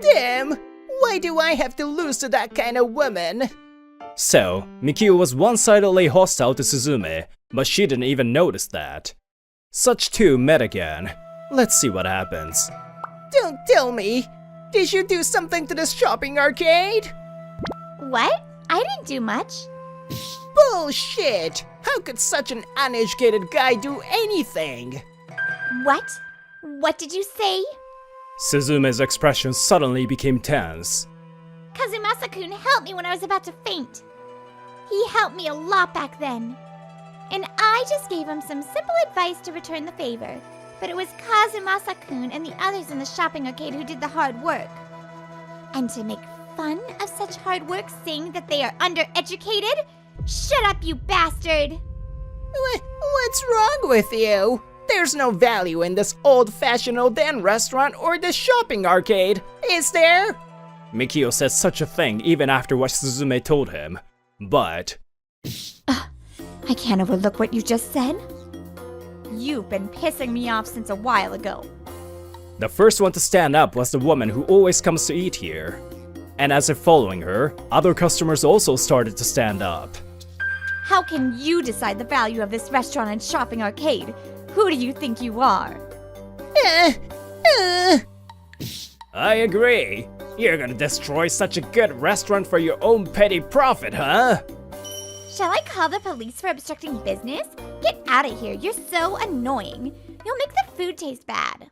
Speaker 3: Damn! Why do I have to lose to that kind of woman?
Speaker 1: So, Mikio was one-sidedly hostile to Suzume, but she didn't even notice that. Such two met again. Let's see what happens.
Speaker 3: Don't tell me! Did you do something to this shopping arcade?
Speaker 2: What? I didn't do much.
Speaker 3: Bullshit! How could such an uneducated guy do anything?
Speaker 2: What? What did you say?
Speaker 1: Suzume's expression suddenly became tense.
Speaker 2: Kazumasa-kun helped me when I was about to faint. He helped me a lot back then. And I just gave him some simple advice to return the favor. But it was Kazumasa-kun and the others in the shopping arcade who did the hard work. And to make fun of such hard work saying that they are undereducated? Shut up, you bastard!
Speaker 3: What's wrong with you? There's no value in this old-fashioned Oden restaurant or the shopping arcade, is there?
Speaker 1: Mikio said such a thing even after what Suzume told him. But...
Speaker 2: I can't overlook what you just said. You've been pissing me off since a while ago.
Speaker 1: the first one to stand up was the woman who always comes to eat here. And as if following her, other customers also started to stand up.
Speaker 2: How can you decide the value of this restaurant and shopping arcade? Who do you think you are?
Speaker 1: I agree. You're gonna destroy such a good restaurant for your own petty profit, huh?
Speaker 2: Shall I call the police for obstructing business? Get out of here, you're so annoying. You'll make the food taste bad.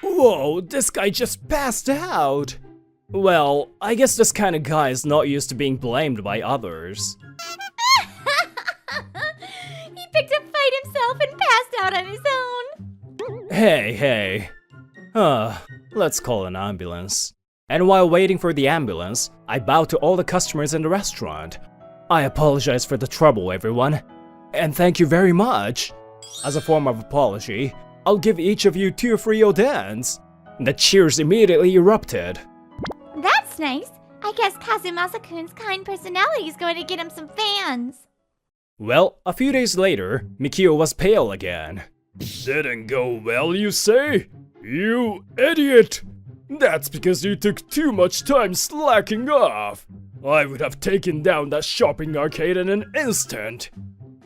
Speaker 1: Whoa, this guy just passed out. Well, I guess this kind of guy is not used to being blamed by others.
Speaker 2: He picked a fight himself and passed out on his own.
Speaker 1: Hey. Let's call an ambulance. And while waiting for the ambulance, I bowed to all the customers in the restaurant. I apologize for the trouble, everyone. And thank you very much. As a form of apology, I'll give each of you 2 free odens. The cheers immediately erupted.
Speaker 2: That's nice. I guess Kazumasa-kun's kind personality is going to get him some fans.
Speaker 1: Well, a few days later, Mikio was pale again. Didn't go well, you say? You idiot! That's because you took too much time slacking off. I would have taken down that shopping arcade in an instant.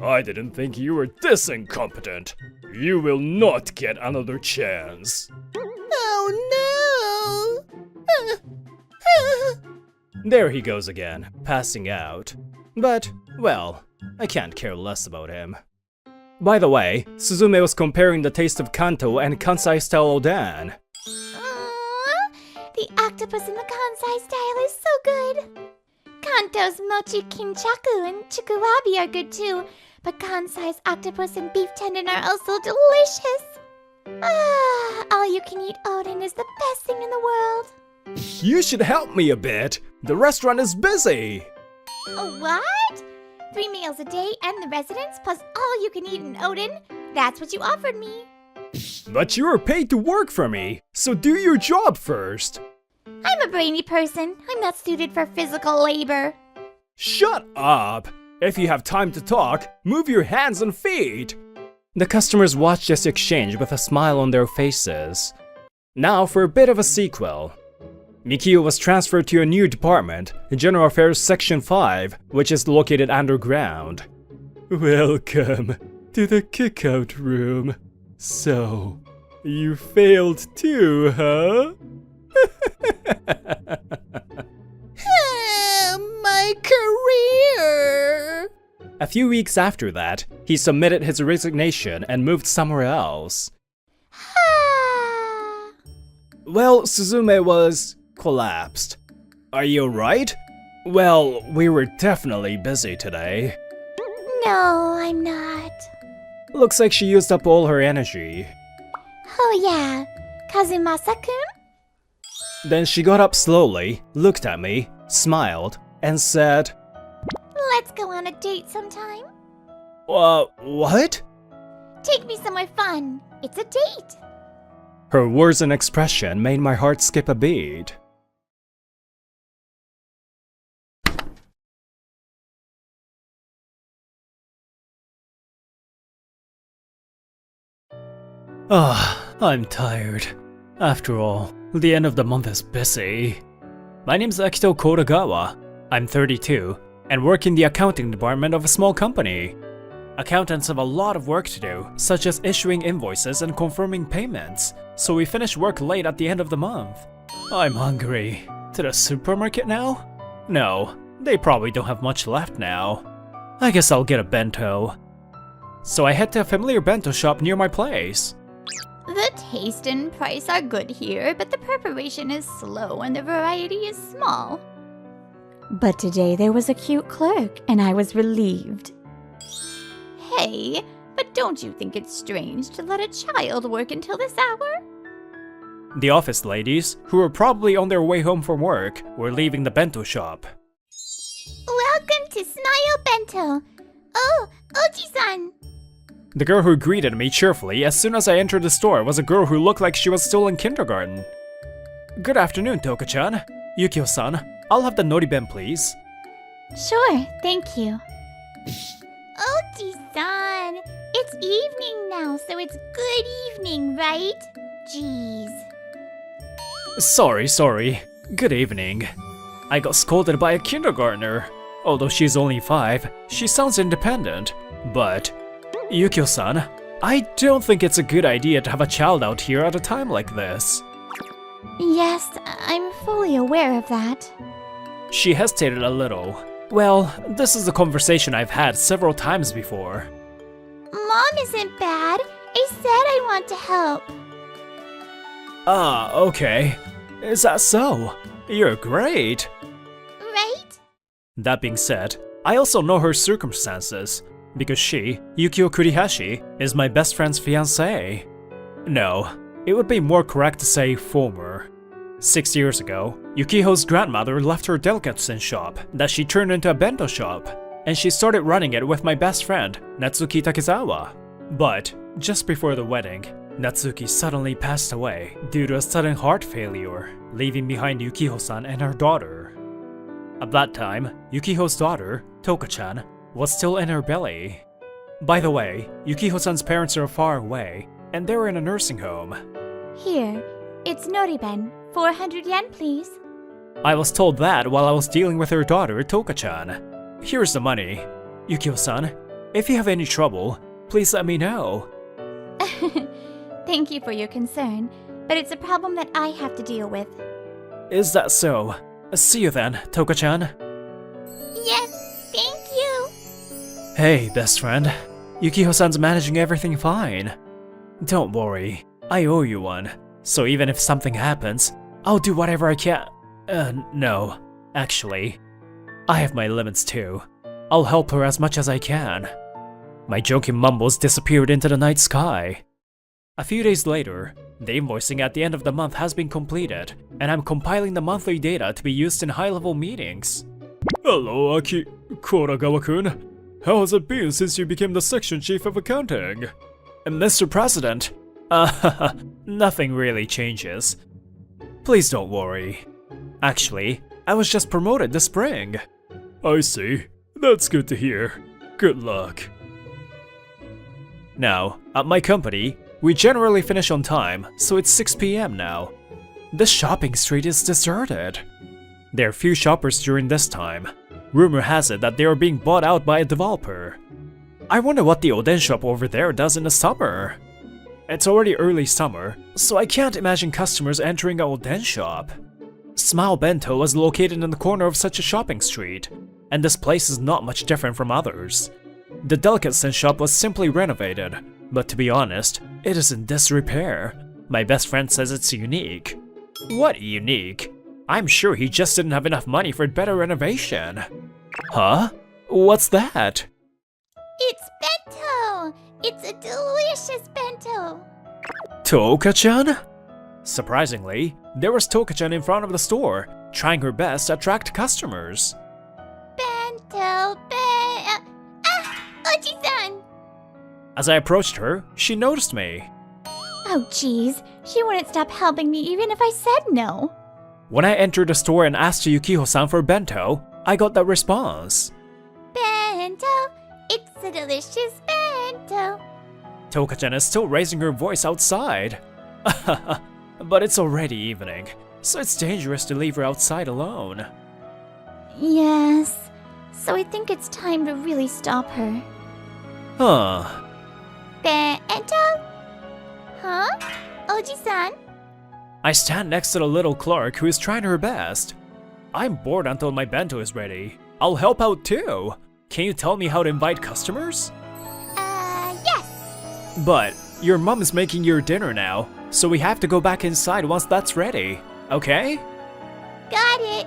Speaker 1: I didn't think you were this incompetent. You will not get another chance.
Speaker 3: Oh no!
Speaker 1: There he goes again, passing out. But, well, I can't care less about him. By the way, Suzume was comparing the taste of Kanto and Kansai-style oden.
Speaker 2: The octopus in the Kansai style is so good. Kanto's mochi kinchaku and chikuwabi are good too, but Kansai's octopus and beef tendon are also delicious. All-you-can-eat oden is the best thing in the world.
Speaker 1: You should help me a bit. The restaurant is busy.
Speaker 2: What? 3 meals a day and the residence plus all-you-can-eat in oden? That's what you offered me.
Speaker 1: But you are paid to work for me, so do your job first.
Speaker 2: I'm a brainy person. I'm not suited for physical labor.
Speaker 1: Shut up! If you have time to talk, move your hands and feet! The customers watched this exchange with a smile on their faces. Now for a bit of a sequel. Mikio was transferred to a new department, General Affairs Section 5, which is located underground. Welcome to the kick-out room. So, You failed too, huh?
Speaker 3: My career!
Speaker 1: A few weeks after that, he submitted his resignation and moved somewhere else. Well, Suzume was collapsed. Are you alright? Well, we were definitely busy today.
Speaker 2: No, I'm not.
Speaker 1: Looks like she used up all her energy.
Speaker 2: Oh yeah, Kazumasa-kun?
Speaker 1: Then she got up slowly, looked at me, smiled, and said,
Speaker 2: Let's go on a date sometime.
Speaker 1: What?
Speaker 2: Take me somewhere fun. It's a date.
Speaker 1: Her words and expression made my heart skip a beat. I'm tired. After all, the end of the month is busy. My name's Akito Kodagawa. I'm 32 and work in the accounting department of a small company. Accountants have a lot of work to do, such as issuing invoices and confirming payments, so we finish work late at the end of the month. I'm hungry. To the supermarket now? No, they probably don't have much left now. I guess I'll get a bento. So I head to a familiar bento shop near my place.
Speaker 2: The taste and price are good here, but the preparation is slow and the variety is small. But today there was a cute clerk, and I was relieved. Hey, but don't you think it's strange to let a child work until this hour?
Speaker 1: The office ladies, who were probably on their way home from work, were leaving the bento shop.
Speaker 2: Welcome to Smile Bento! Oh, Oji-san!
Speaker 1: The girl who greeted me cheerfully as soon as I entered the store was a girl who looked like she was still in kindergarten. Good afternoon, Toka-chan. Yukio-san, I'll have the noriben, please.
Speaker 2: Sure, thank you. Oji-san, it's evening now, so it's good evening, right? Jeez.
Speaker 1: Sorry. Good evening. I got scolded by a kindergartner. Although she's only 5, she sounds independent. But, Yukio-san, I don't think it's a good idea to have a child out here at a time like this.
Speaker 2: Yes, I'm fully aware of that.
Speaker 1: She hesitated a little. Well, this is a conversation I've had several times before.
Speaker 2: Mom isn't bad. I said I want to help.
Speaker 1: Ah, okay. Is that so? You're great.
Speaker 2: Right?
Speaker 1: That being said, I also know her circumstances, because she, Yukio Kurihashi, is my best friend's fiancée. No, it would be more correct to say former. 6 years ago, Yukiho's grandmother left her delicatessen shop that she turned into a bento shop, and she started running it with my best friend, Natsuki Takezawa. But, just before the wedding, Natsuki suddenly passed away due to a sudden heart failure, leaving behind Yukiho-san and her daughter. At that time, Yukiho's daughter, Toka-chan, was still in her belly. By the way, Yukiho-san's parents are far away, and they're in a nursing home.
Speaker 2: Here, it's noriben. 400 yen, please.
Speaker 1: I was told that while I was dealing with her daughter, Toka-chan. Here's the money. Yukio-san, if you have any trouble, please let me know.
Speaker 2: Thank you for your concern, but it's a problem that I have to deal with.
Speaker 1: Is that so? See you then, Toka-chan.
Speaker 2: Yes, thank you.
Speaker 1: Hey, best friend. Yukiho-san's managing everything fine. Don't worry, I owe you one. So even if something happens, I'll do whatever I can. No. Actually, I have my limits too. I'll help her as much as I can. My joking mumbles disappeared into the night sky. A few days later, the invoicing at the end of the month has been completed, and I'm compiling the monthly data to be used in high-level meetings. Hello, Kodagawa-kun. How has it been since you became the section chief of accounting? Mr. President, nothing really changes. Please don't worry. Actually, I was just promoted this spring. I see. That's good to hear. Good luck. Now, at my company, we generally finish on time, so it's 6 PM now. This shopping street is deserted. There are few shoppers during this time. Rumor has it that they are being bought out by a developer. I wonder what the Oden shop over there does in the summer. It's already early summer, so I can't imagine customers entering our den shop. Smile Bento was located in the corner of such a shopping street, and this place is not much different from others. The delicatessen shop was simply renovated, but to be honest, it is in disrepair. My best friend says it's unique. What unique? I'm sure he just didn't have enough money for better renovation. Huh? What's that?
Speaker 2: It's bento! It's a delicious bento!
Speaker 1: Toka-chan? Surprisingly, there was Toka-chan in front of the store, trying her best to attract customers.
Speaker 2: Bento, Oji-san!
Speaker 1: As I approached her, she noticed me.
Speaker 2: Oh geez, she wouldn't stop helping me even if I said no.
Speaker 1: When I entered the store and asked Yukiho-san for bento, I got that response.
Speaker 2: Bento, it's a delicious bento.
Speaker 1: Toka-chan is still raising her voice outside. But it's already evening, so it's dangerous to leave her outside alone.
Speaker 2: Yes, so I think it's time to really stop her.
Speaker 1: Huh.
Speaker 2: Bento? Huh? Oji-san?
Speaker 1: I stand next to the little clerk who is trying her best. I'm bored until my bento is ready. I'll help out too. Can you tell me how to invite customers?
Speaker 2: Yes!
Speaker 1: But your mom is making your dinner now, so we have to go back inside once that's ready, okay?
Speaker 2: Got it!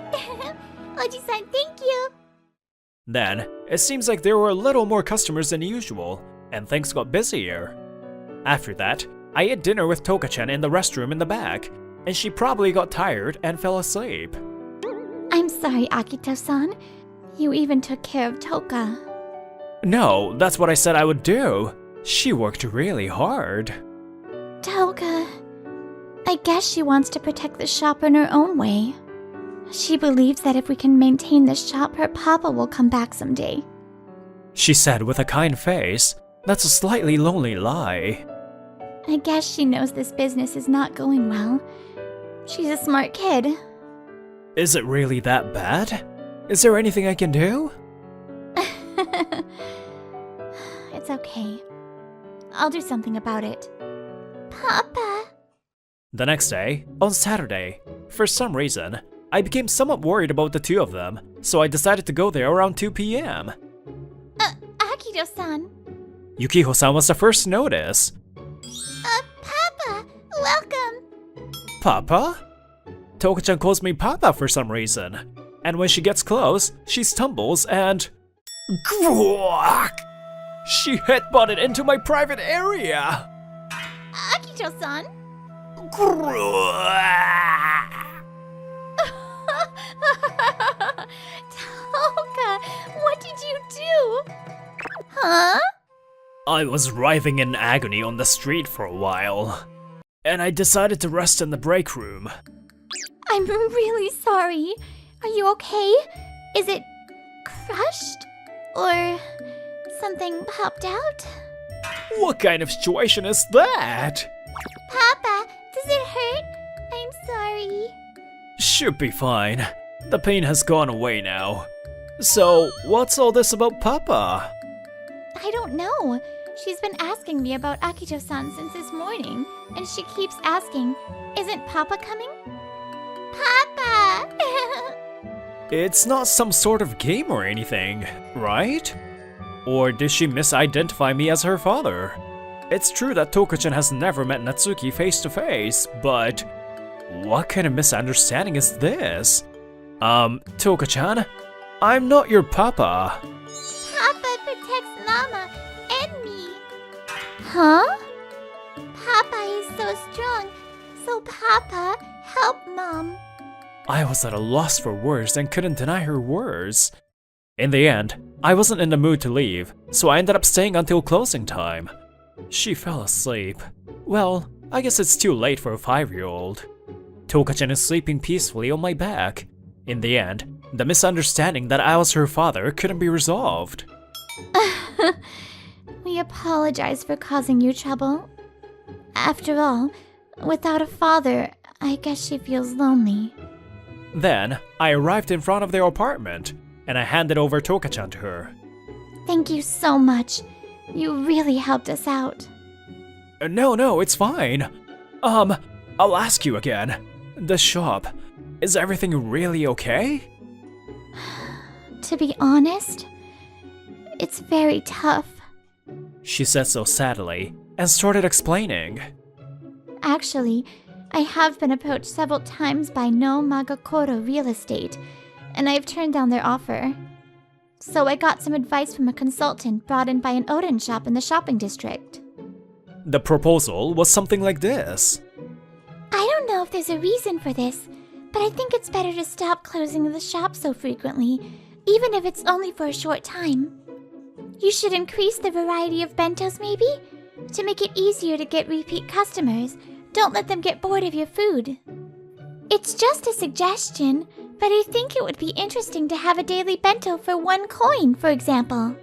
Speaker 2: Oji-san, thank you!
Speaker 1: Then, it seems like there were a little more customers than usual, and things got busier. After that, I ate dinner with Toka-chan in the restroom in the back, and she probably got tired and fell asleep.
Speaker 2: I'm sorry, Akito-san. You even took care of Toka.
Speaker 1: No, that's what I said I would do. She worked really hard.
Speaker 2: Toka... I guess she wants to protect the shop in her own way. She believes that if we can maintain the shop, her papa will come back someday.
Speaker 1: She said with a kind face. That's a slightly lonely lie.
Speaker 2: I guess she knows this business is not going well. She's a smart kid.
Speaker 1: Is it really that bad? Is there anything I can do?
Speaker 2: It's okay. I'll do something about it. Papa!
Speaker 1: The next day, on Saturday, for some reason, I became somewhat worried about the two of them, so I decided to go there around 2 p.m.
Speaker 2: Akito-san.
Speaker 1: Yukiho-san was the first to notice.
Speaker 2: Papa! Welcome!
Speaker 1: Papa? Toka-chan calls me Papa for some reason, and when she gets close, she stumbles and... Grrrk! She headbutted into my private area!
Speaker 2: Akito-san? Toka, what did you do? Huh?
Speaker 1: I was writhing in agony on the street for a while, and I decided to rest in the break room.
Speaker 2: I'm really sorry. Are you okay? Is it crushed? Or something popped out?
Speaker 1: What kind of situation is that?
Speaker 2: Papa, does it hurt? I'm sorry.
Speaker 1: Should be fine. The pain has gone away now. So, what's all this about Papa?
Speaker 2: I don't know. She's been asking me about Akito-san since this morning, and she keeps asking, isn't Papa coming? Papa!
Speaker 1: It's not some sort of game or anything, right? Or did she misidentify me as her father? It's true that Toka-chan has never met Natsuki face to face, but what kind of misunderstanding is this? Toka-chan, I'm not your papa.
Speaker 2: Papa protects Mama and me. Huh? Papa is so strong, so Papa, help Mom.
Speaker 1: I was at a loss for words and couldn't deny her words. In the end, I wasn't in the mood to leave, so I ended up staying until closing time. She fell asleep. Well, I guess it's too late for a 5-year-old. Toka-chan is sleeping peacefully on my back. In the end, the misunderstanding that I was her father couldn't be resolved.
Speaker 2: We apologize for causing you trouble. After all, without a father, I guess she feels lonely.
Speaker 1: Then, I arrived in front of their apartment, and I handed over Toka-chan to her.
Speaker 2: Thank you so much. You really helped us out.
Speaker 1: No, it's fine. I'll ask you again. The shop, is everything really okay?
Speaker 2: To be honest, it's very tough.
Speaker 1: She said so sadly and started explaining.
Speaker 2: Actually, I have been approached several times by no Magokoro Real Estate, and I've turned down their offer. So I got some advice from a consultant brought in by an Oden shop in the shopping district.
Speaker 1: The proposal was something like this.
Speaker 2: I don't know if there's a reason for this, but I think it's better to stop closing the shop so frequently, even if it's only for a short time. You should increase the variety of bentos maybe? To make it easier to get repeat customers, don't let them get bored of your food. It's just a suggestion, but I think it would be interesting to have a daily bento for 1 coin, for example.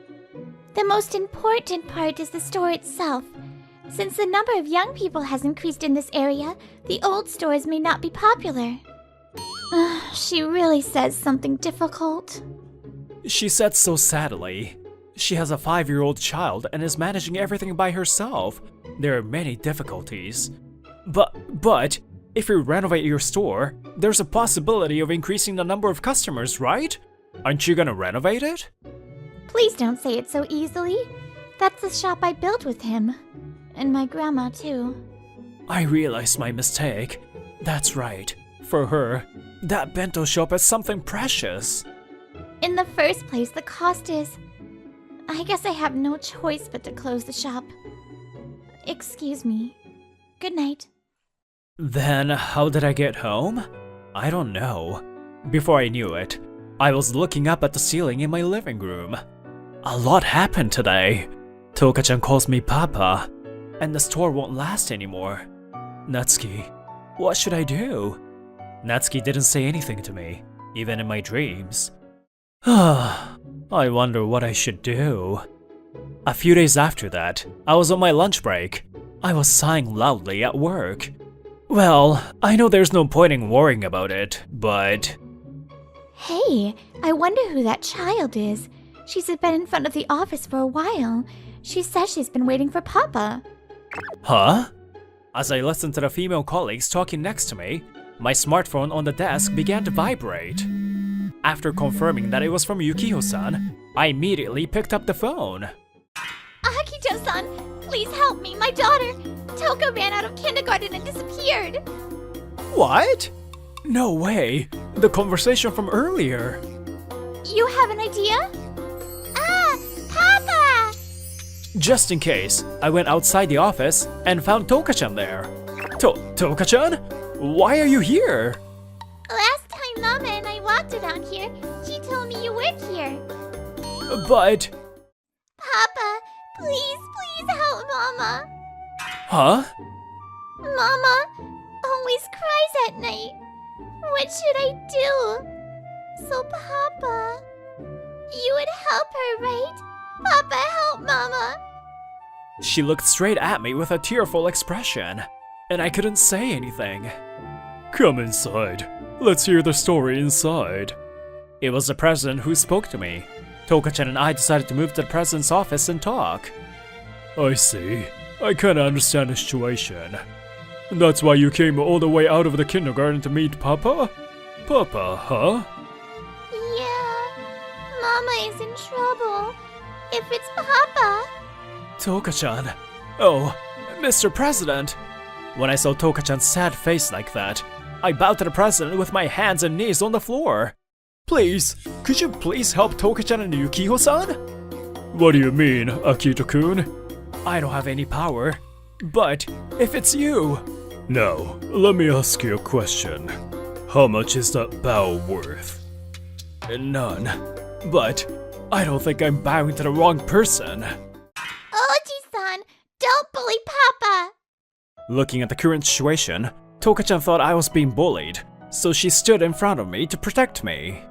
Speaker 2: The most important part is the store itself. Since the number of young people has increased in this area, the old stores may not be popular. She really says something difficult.
Speaker 1: She said so sadly. She has a 5-year-old child and is managing everything by herself. There are many difficulties. But, if you renovate your store, there's a possibility of increasing the number of customers, right? Aren't you gonna renovate it?
Speaker 2: Please don't say it so easily. That's the shop I built with him. And my grandma, too.
Speaker 1: I realized my mistake. That's right. For her, that bento shop is something precious.
Speaker 2: In the first place, the cost is... I guess I have no choice but to close the shop. Excuse me. Good night.
Speaker 1: Then how did I get home? I don't know. Before I knew it, I was looking up at the ceiling in my living room. A lot happened today. Toka-chan calls me Papa, and the store won't last anymore. Natsuki, what should I do? Natsuki didn't say anything to me, even in my dreams. I wonder what I should do. A few days after that, I was on my lunch break. I was sighing loudly at work. Well, I know there's no point in worrying about it, but...
Speaker 2: Hey, I wonder who that child is. She's been in front of the office for a while. She says she's been waiting for Papa.
Speaker 1: Huh? As I listened to the female colleagues talking next to me, my smartphone on the desk began to vibrate. After confirming that it was from Yukiho-san, I immediately picked up the phone.
Speaker 2: Akito-san, please help me. My daughter, Toka, ran out of kindergarten and disappeared.
Speaker 1: What? No way. The conversation from earlier.
Speaker 2: You have an idea? Papa!
Speaker 1: Just in case, I went outside the office and found Toka-chan there. Toka-chan? Why are you here?
Speaker 2: Last time Mama and I walked around here, she told me you work here.
Speaker 1: But...
Speaker 2: Papa, please help Mama.
Speaker 1: Huh?
Speaker 2: Mama always cries at night. What should I do? So Papa, you would help her, right? Papa, help Mama.
Speaker 1: She looked straight at me with a tearful expression, and I couldn't say anything. Come inside. Let's hear the story inside. It was the president who spoke to me. Toka-chan and I decided to move to the president's office and talk. I see. I kinda understand the situation. That's why you came all the way out of the kindergarten to meet Papa? Papa, huh?
Speaker 2: Yeah, Mama is in trouble. If it's Papa...
Speaker 1: Toka-chan. Oh, Mr. President. When I saw Toka-chan's sad face like that, I bowed to the president with my hands and knees on the floor. Please, could you please help Toka-chan and Yukiho-san? What do you mean, Akito-kun? I don't have any power. But if it's you... Now, let me ask you a question. How much is that bow worth? None. But I don't think I'm bowing to the wrong person.
Speaker 2: Oji-san, don't bully Papa!
Speaker 1: Looking at the current situation, Toka-chan thought I was being bullied, so she stood in front of me to protect me.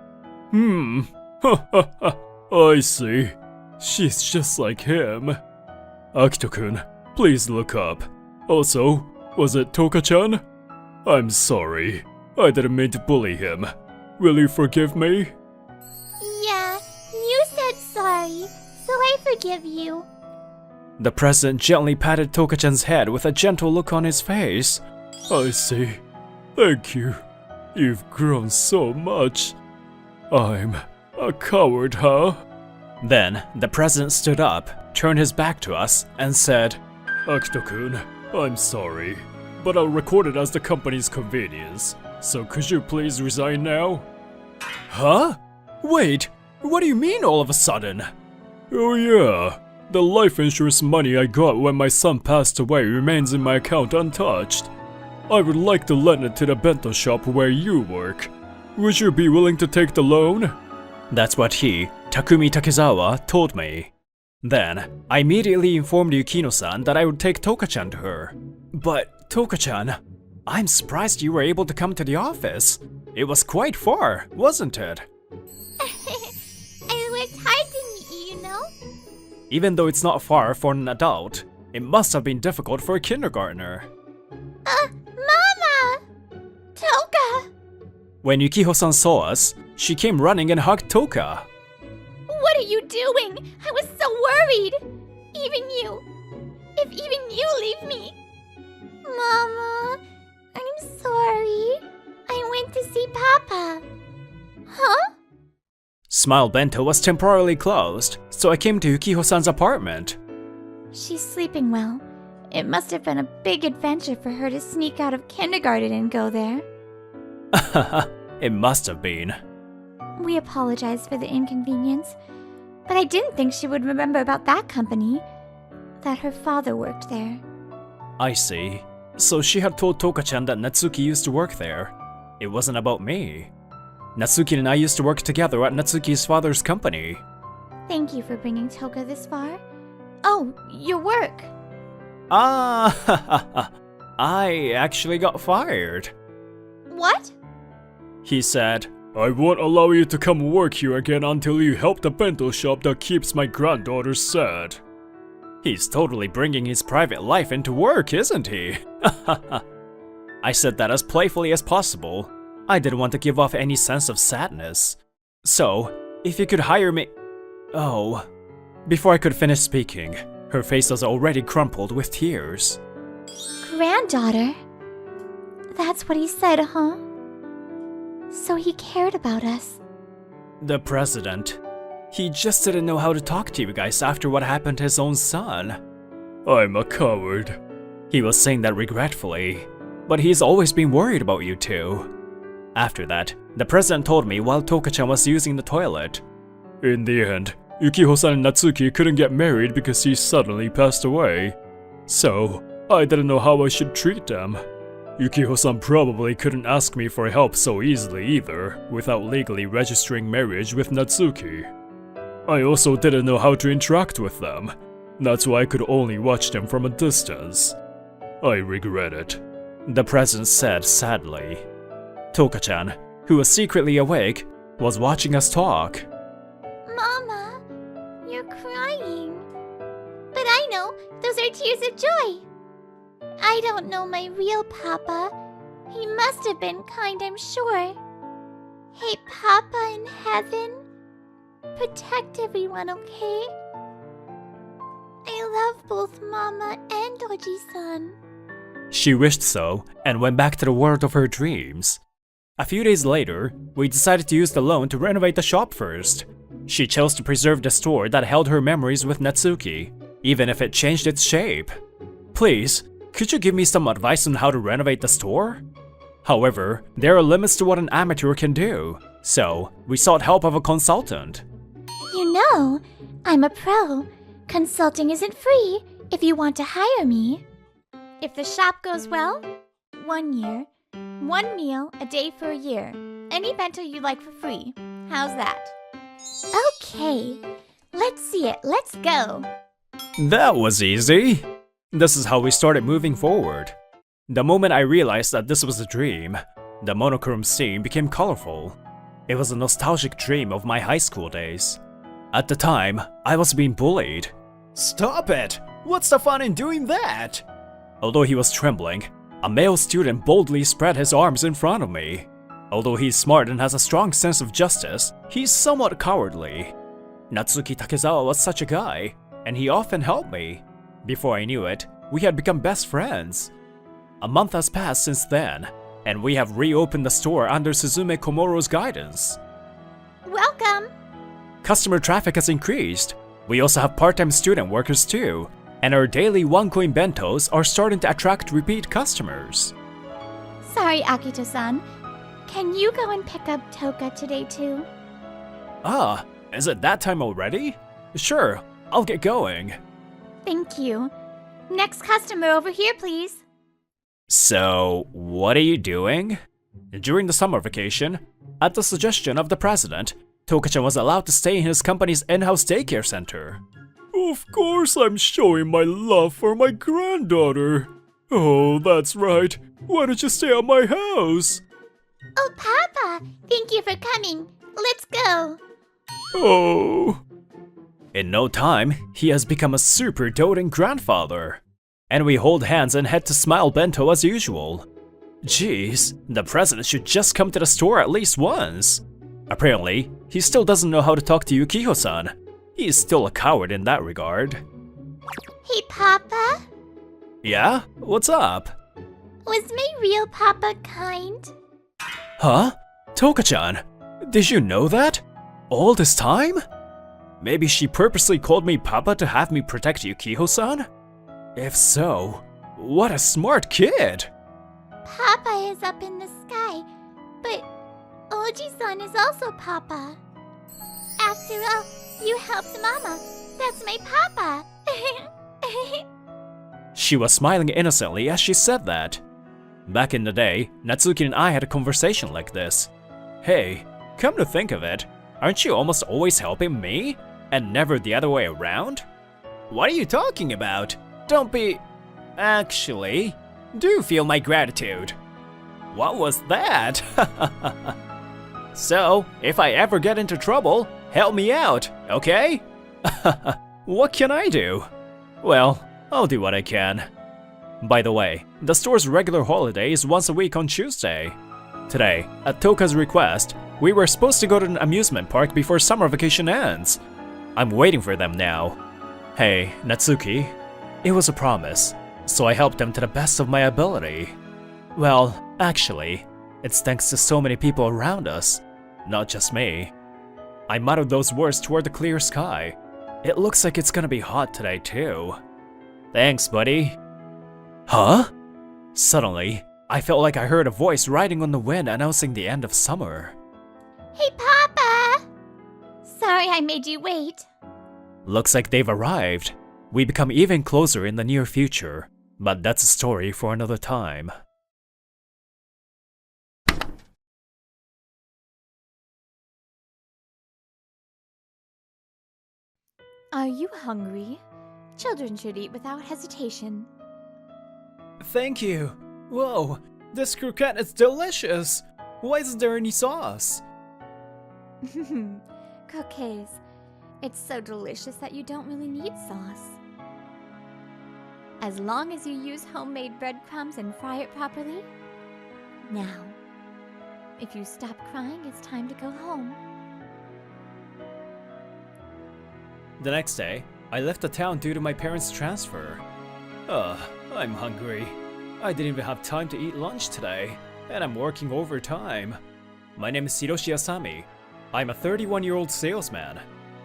Speaker 1: I see. She's just like him. Akito-kun, please look up. Also, was it Toka-chan? I'm sorry. I didn't mean to bully him. Will you forgive me?
Speaker 2: Yeah, you said sorry, so I forgive you.
Speaker 1: The president gently patted Toka-chan's head with a gentle look on his face. I see. Thank you. You've grown so much. I'm a coward, huh? Then the president stood up, turned his back to us, and said, Akito-kun, I'm sorry, but I'll record it as the company's convenience. So could you please resign now? Huh? Wait, what do you mean all of a sudden? Oh yeah, the life insurance money I got when my son passed away remains in my account untouched. I would like to lend it to the bento shop where you work. Would you be willing to take the loan? That's what he, Takumi Takezawa, told me. Then, I immediately informed Yukino-san that I would take Toka-chan to her. But, Toka-chan, I'm surprised you were able to come to the office. It was quite far, wasn't it?
Speaker 2: I worked hard to meet you, you know?
Speaker 1: Even though it's not far for an adult, it must have been difficult for a kindergartner.
Speaker 2: Mama! Toka!
Speaker 1: When Yukiho-san saw us, she came running and hugged Toka.
Speaker 2: What are you doing? I was so worried! Even you! If even you leave me! Mama, I'm sorry. I went to see Papa. Huh?
Speaker 1: Smile Bento was temporarily closed, so I came to Yukiho-san's apartment.
Speaker 2: She's sleeping well. It must have been a big adventure for her to sneak out of kindergarten and go there.
Speaker 1: It must have been.
Speaker 2: We apologize for the inconvenience, but I didn't think she would remember about that company, that her father worked there.
Speaker 1: I see. So she had told Toka-chan that Natsuki used to work there. It wasn't about me. Natsuki and I used to work together at Natsuki's father's company.
Speaker 2: Thank you for bringing Toka this far. Oh, your work.
Speaker 1: Ah, I actually got fired.
Speaker 2: What?
Speaker 1: He said, I won't allow you to come work here again until you help the bento shop that keeps my granddaughter sad. He's totally bringing his private life into work, isn't he? I said that as playfully as possible. I didn't want to give off any sense of sadness. So, if you could hire me... Oh. Before I could finish speaking, her face was already crumpled with tears.
Speaker 2: Granddaughter? That's what he said, huh? So he cared about us.
Speaker 1: The president. He just didn't know how to talk to you guys after what happened to his own son. I'm a coward. He was saying that regretfully, but he's always been worried about you two. After that, the president told me while Toka-chan was using the toilet. In the end, Yukiho-san and Natsuki couldn't get married because he suddenly passed away. So, I didn't know how I should treat them. Yukiho-san probably couldn't ask me for help so easily either, without legally registering marriage with Natsuki. I also didn't know how to interact with them. That's why I could only watch them from a distance. I regret it, the president said sadly. Toka-chan, who was secretly awake, was watching us talk.
Speaker 2: Mama, you're crying. But I know, those are tears of joy. I don't know my real Papa. He must have been kind, I'm sure. Hey, Papa in heaven, protect everyone, okay? I love both Mama and Oji-san.
Speaker 1: She wished so, and went back to the world of her dreams. A few days later, we decided to use the loan to renovate the shop first. She chose to preserve the store that held her memories with Natsuki, even if it changed its shape. Please, could you give me some advice on how to renovate the store? However, there are limits to what an amateur can do, so we sought help of a consultant.
Speaker 2: You know, I'm a pro. Consulting isn't free if you want to hire me. If the shop goes well, 1 year. 1 meal a day for a year. Any bento you like for free. How's that? Okay, let's see it. Let's go.
Speaker 1: That was easy. This is how we started moving forward. The moment I realized that this was a dream, the monochrome scene became colorful. It was a nostalgic dream of my high school days. At the time, I was being bullied. Stop it! What's the fun in doing that? Although he was trembling, a male student boldly spread his arms in front of me. Although he's smart and has a strong sense of justice, he's somewhat cowardly. Natsuki Takezawa was such a guy, and he often helped me. Before I knew it, we had become best friends. A month has passed since then, and we have reopened the store under Suzume Komoro's guidance.
Speaker 2: Welcome!
Speaker 1: Customer traffic has increased. We also have part-time student workers too, and our daily one-coin bentos are starting to attract repeat customers.
Speaker 2: Sorry, Akito-san. Can you go and pick up Toka today too?
Speaker 1: Ah, is it that time already? Sure, I'll get going.
Speaker 2: Thank you. Next customer over here, please.
Speaker 1: So, what are you doing? During the summer vacation, at the suggestion of the president, Toka-chan was allowed to stay in his company's in-house daycare center. Of course I'm showing my love for my granddaughter. Oh, that's right. Why don't you stay at my house?
Speaker 2: Oh, Papa! Thank you for coming. Let's go.
Speaker 1: Oh. In no time, he has become a super doting grandfather. And we hold hands and head to Smile Bento as usual. Jeez, the president should just come to the store at least once. Apparently, he still doesn't know how to talk to Yukiho-san. He is still a coward in that regard.
Speaker 2: Hey, Papa?
Speaker 1: Yeah? What's up?
Speaker 2: Was my real Papa kind?
Speaker 1: Huh? Toka-chan, did you know that? All this time? Maybe she purposely called me Papa to have me protect Yukiho-san? If so, what a smart kid!
Speaker 2: Papa is up in the sky, but Oji-san is also Papa. After all, you helped Mama. That's my Papa.
Speaker 1: She was smiling innocently as she said that. Back in the day, Natsuki and I had a conversation like this. Hey, come to think of it, aren't you almost always helping me, and never the other way around? What are you talking about? Don't be… Actually, do feel my gratitude. What was that? So, if I ever get into trouble, help me out, okay? What can I do? Well, I'll do what I can. By the way, the store's regular holiday is once a week on Tuesday. Today, at Toka's request, we were supposed to go to an amusement park before summer vacation ends. I'm waiting for them now. Hey, Natsuki, it was a promise, so I helped them to the best of my ability. Well, actually, it's thanks to so many people around us, not just me. I muttered those words toward the clear sky. It looks like it's gonna be hot today too. Thanks, buddy. Huh? Suddenly, I felt like I heard a voice riding on the wind announcing the end of summer.
Speaker 2: Hey, Papa! Sorry I made you wait.
Speaker 1: Looks like they've arrived. We become even closer in the near future, but that's a story for another time.
Speaker 2: Are you hungry? Children should eat without hesitation.
Speaker 1: Thank you. Whoa, this croquette is delicious. Why isn't there any sauce?
Speaker 2: Croquets. It's so delicious that you don't really need sauce. As long as you use homemade breadcrumbs and fry it properly. Now, if you stop crying, it's time to go home.
Speaker 1: The next day, I left the town due to my parents' transfer. Ugh, I'm hungry. I didn't even have time to eat lunch today, and I'm working overtime. My name is Hiroshi Asami. I'm a 31-year-old salesman.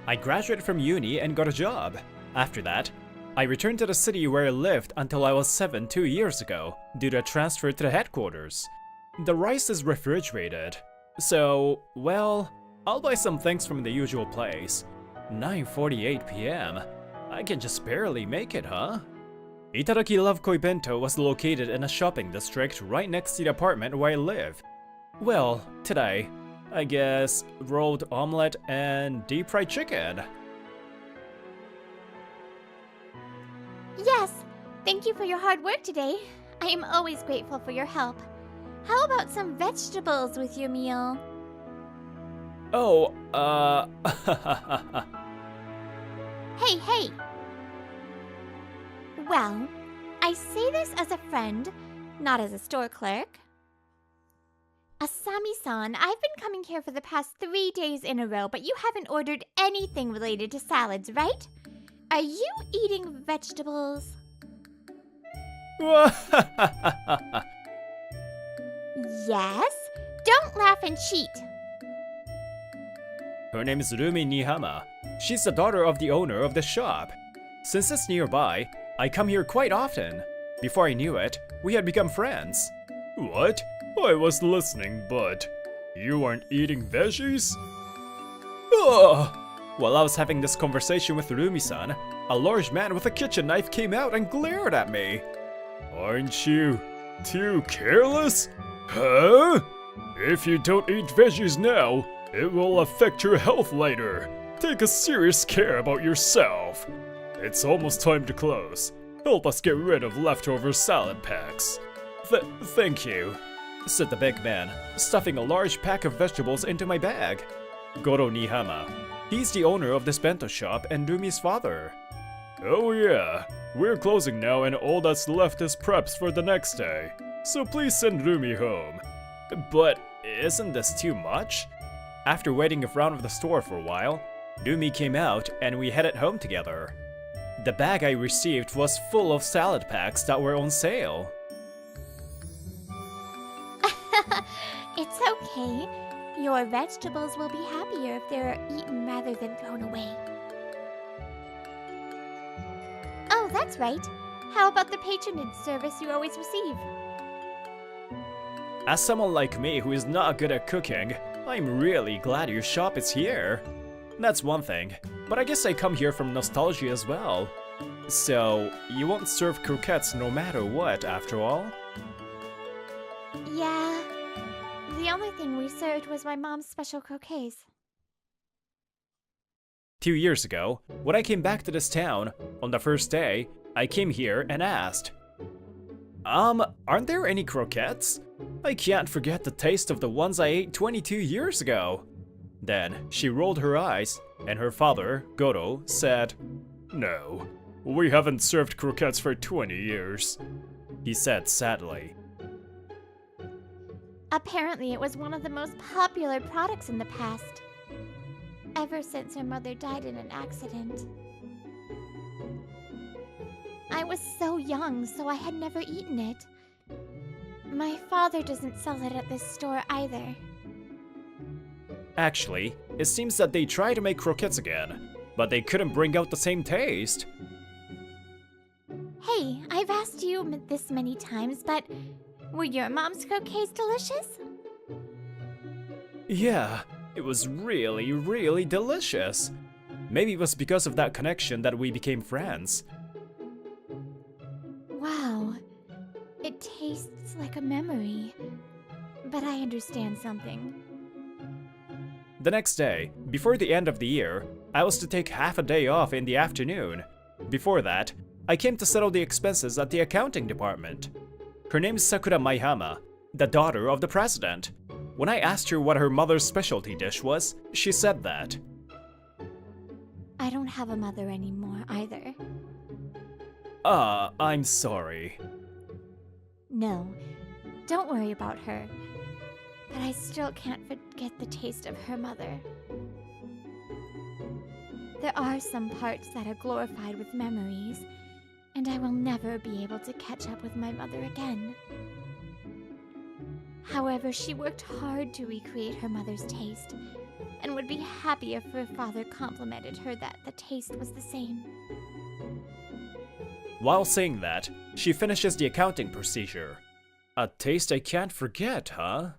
Speaker 1: I graduated from uni and got a job. After that, I returned to the city where I lived until I was 7 2 years ago, due to a transfer to the headquarters. The rice is refrigerated, so, well, I'll buy some things from the usual place. 9:48 p.m. I can just barely make it, huh? Itaraki Love Koi Bento was located in a shopping district right next to the apartment where I live. Well, today, I guess rolled omelette and deep fried chicken.
Speaker 2: Yes, thank you for your hard work today. I am always grateful for your help. How about some vegetables with your meal?
Speaker 1: Oh,
Speaker 2: Hey! Well, I say this as a friend, not as a store clerk. Asami-san, I've been coming here for the past 3 days in a row, but you haven't ordered anything related to salads, right? Are you eating vegetables? Yes? Don't laugh and cheat.
Speaker 1: Her name is Rumi Nihama. She's the daughter of the owner of the shop. Since it's nearby, I come here quite often. Before I knew it, we had become friends. What? I was listening, but you aren't eating veggies? Ugh! While I was having this conversation with Rumi-san, a large man with a kitchen knife came out and glared at me. Aren't you too careless? Huh? If you don't eat veggies now, it will affect your health later. Take a serious care about yourself. It's almost time to close. Help us get rid of leftover salad packs. Thank you, said the big man, stuffing a large pack of vegetables into my bag. Goro Nihama. He's the owner of this bento shop and Rumi's father. Oh yeah, we're closing now and all that's left is preps for the next day. So please send Rumi home. But isn't this too much? After waiting in front of the store for a while, Rumi came out and we headed home together. The bag I received was full of salad packs that were on sale.
Speaker 2: It's okay. Your vegetables will be happier if they're eaten rather than thrown away. Oh, that's right. How about the patronage service you always receive?
Speaker 1: As someone like me who is not good at cooking, I'm really glad your shop is here. That's one thing, but I guess I come here from nostalgia as well. So, you won't serve croquettes no matter what, after all?
Speaker 2: Yeah. The only thing we served was my mom's special croquets.
Speaker 1: 2 years ago, when I came back to this town, on the first day, I came here and asked, aren't there any croquettes? I can't forget the taste of the ones I ate 22 years ago. Then she rolled her eyes, and her father, Goro, said, No, we haven't served croquettes for 20 years, he said sadly.
Speaker 2: Apparently it was one of the most popular products in the past. Ever since her mother died in an accident. I was so young, so I had never eaten it. My father doesn't sell it at this store either.
Speaker 1: Actually, it seems that they tried to make croquettes again, but they couldn't bring out the same taste.
Speaker 2: Hey, I've asked you this many times, but were your mom's croquets delicious?
Speaker 1: Yeah, it was really, really delicious. Maybe it was because of that connection that we became friends.
Speaker 2: Wow, it tastes like a memory. But I understand something.
Speaker 1: The next day, before the end of the year, I was to take half a day off in the afternoon. Before that, I came to settle the expenses at the accounting department. Her name is Sakura Maihama, the daughter of the president. When I asked her what her mother's specialty dish was, she said that.
Speaker 2: I don't have a mother anymore either.
Speaker 1: I'm sorry.
Speaker 2: No, don't worry about her. But I still can't forget the taste of her mother. There are some parts that are glorified with memories, and I will never be able to catch up with my mother again. However, she worked hard to recreate her mother's taste, and would be happy if her father complimented her that the taste was the same.
Speaker 1: While saying that, she finishes the accounting procedure. A taste I can't forget, huh?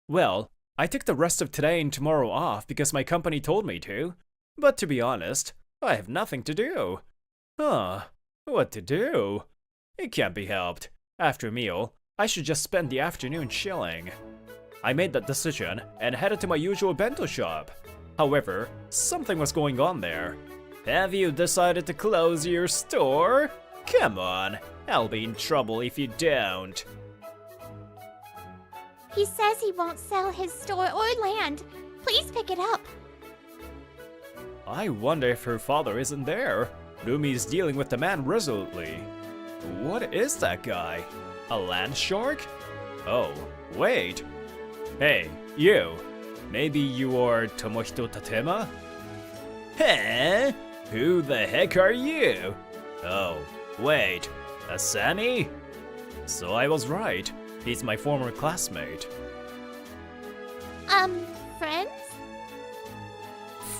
Speaker 1: Well, I took the rest of today and tomorrow off because my company told me to. But to be honest, I have nothing to do. What to do? It can't be helped. After a meal, I should just spend the afternoon chilling. I made that decision and headed to my usual bento shop. However, something was going on there. Have you decided to close your store? Come on, I'll be in trouble if you don't.
Speaker 2: He says he won't sell his store or land. Please pick it up.
Speaker 1: I wonder if her father isn't there. Rumi's dealing with the man resolutely. What is that guy? A land shark? Oh, wait. Hey, you. Maybe you are Tomohito Tatema? Huh? Who the heck are you? Oh, wait, Asami? So I was right. He's my former classmate.
Speaker 2: Friends?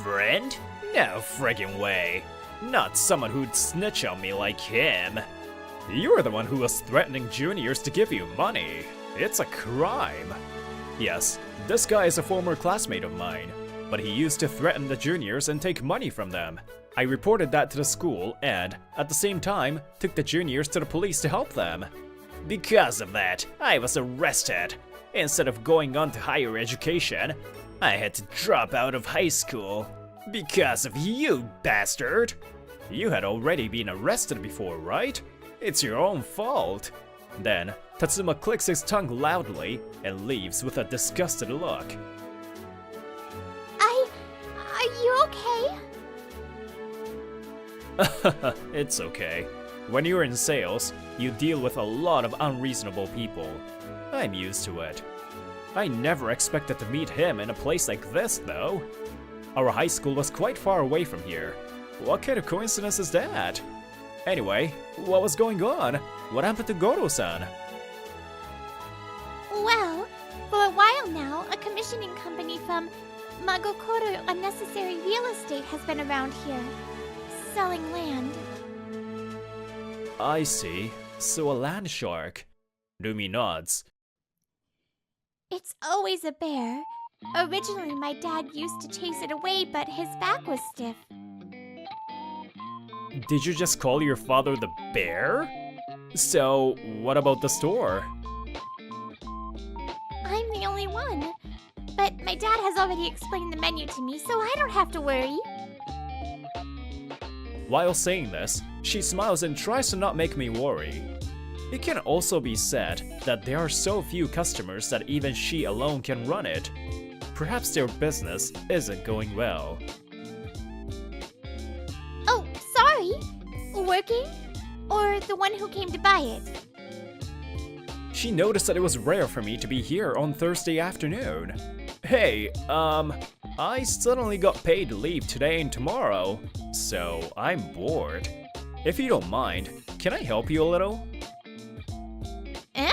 Speaker 1: Friend? No friggin' way. Not someone who'd snitch on me like him. You're the one who was threatening juniors to give you money. It's a crime. Yes, this guy is a former classmate of mine, but he used to threaten the juniors and take money from them. I reported that to the school and, at the same time, took the juniors to the police to help them. Because of that, I was arrested. Instead of going on to higher education, I had to drop out of high school. Because of you, bastard! You had already been arrested before, right? It's your own fault. Then, Tatsuma clicks his tongue loudly and leaves with a disgusted look.
Speaker 2: Are you okay?
Speaker 1: It's okay. When you're in sales, you deal with a lot of unreasonable people. I'm used to it. I never expected to meet him in a place like this, though. Our high school was quite far away from here. What kind of coincidence is that? Anyway, what was going on? What happened to Goro-san?
Speaker 2: Well, for a while now, a commissioning company from Magokoro Unnecessary Real Estate has been around here, selling land.
Speaker 1: I see. So a land shark. Rumi nods.
Speaker 2: It's always a bear. Originally, my dad used to chase it away, but his back was stiff.
Speaker 1: Did you just call your father the bear? So, what about the store?
Speaker 2: I'm the only one. But my dad has already explained the menu to me, so I don't have to worry.
Speaker 1: While saying this, she smiles and tries to not make me worry. It can also be said that there are so few customers that even she alone can run it. Perhaps their business isn't going well.
Speaker 2: Oh, sorry. Working? Or the one who came to buy it?
Speaker 1: She noticed that it was rare for me to be here on Thursday afternoon. Hey, I suddenly got paid leave today and tomorrow, so I'm bored. If you don't mind, can I help you a little?
Speaker 2: Eh?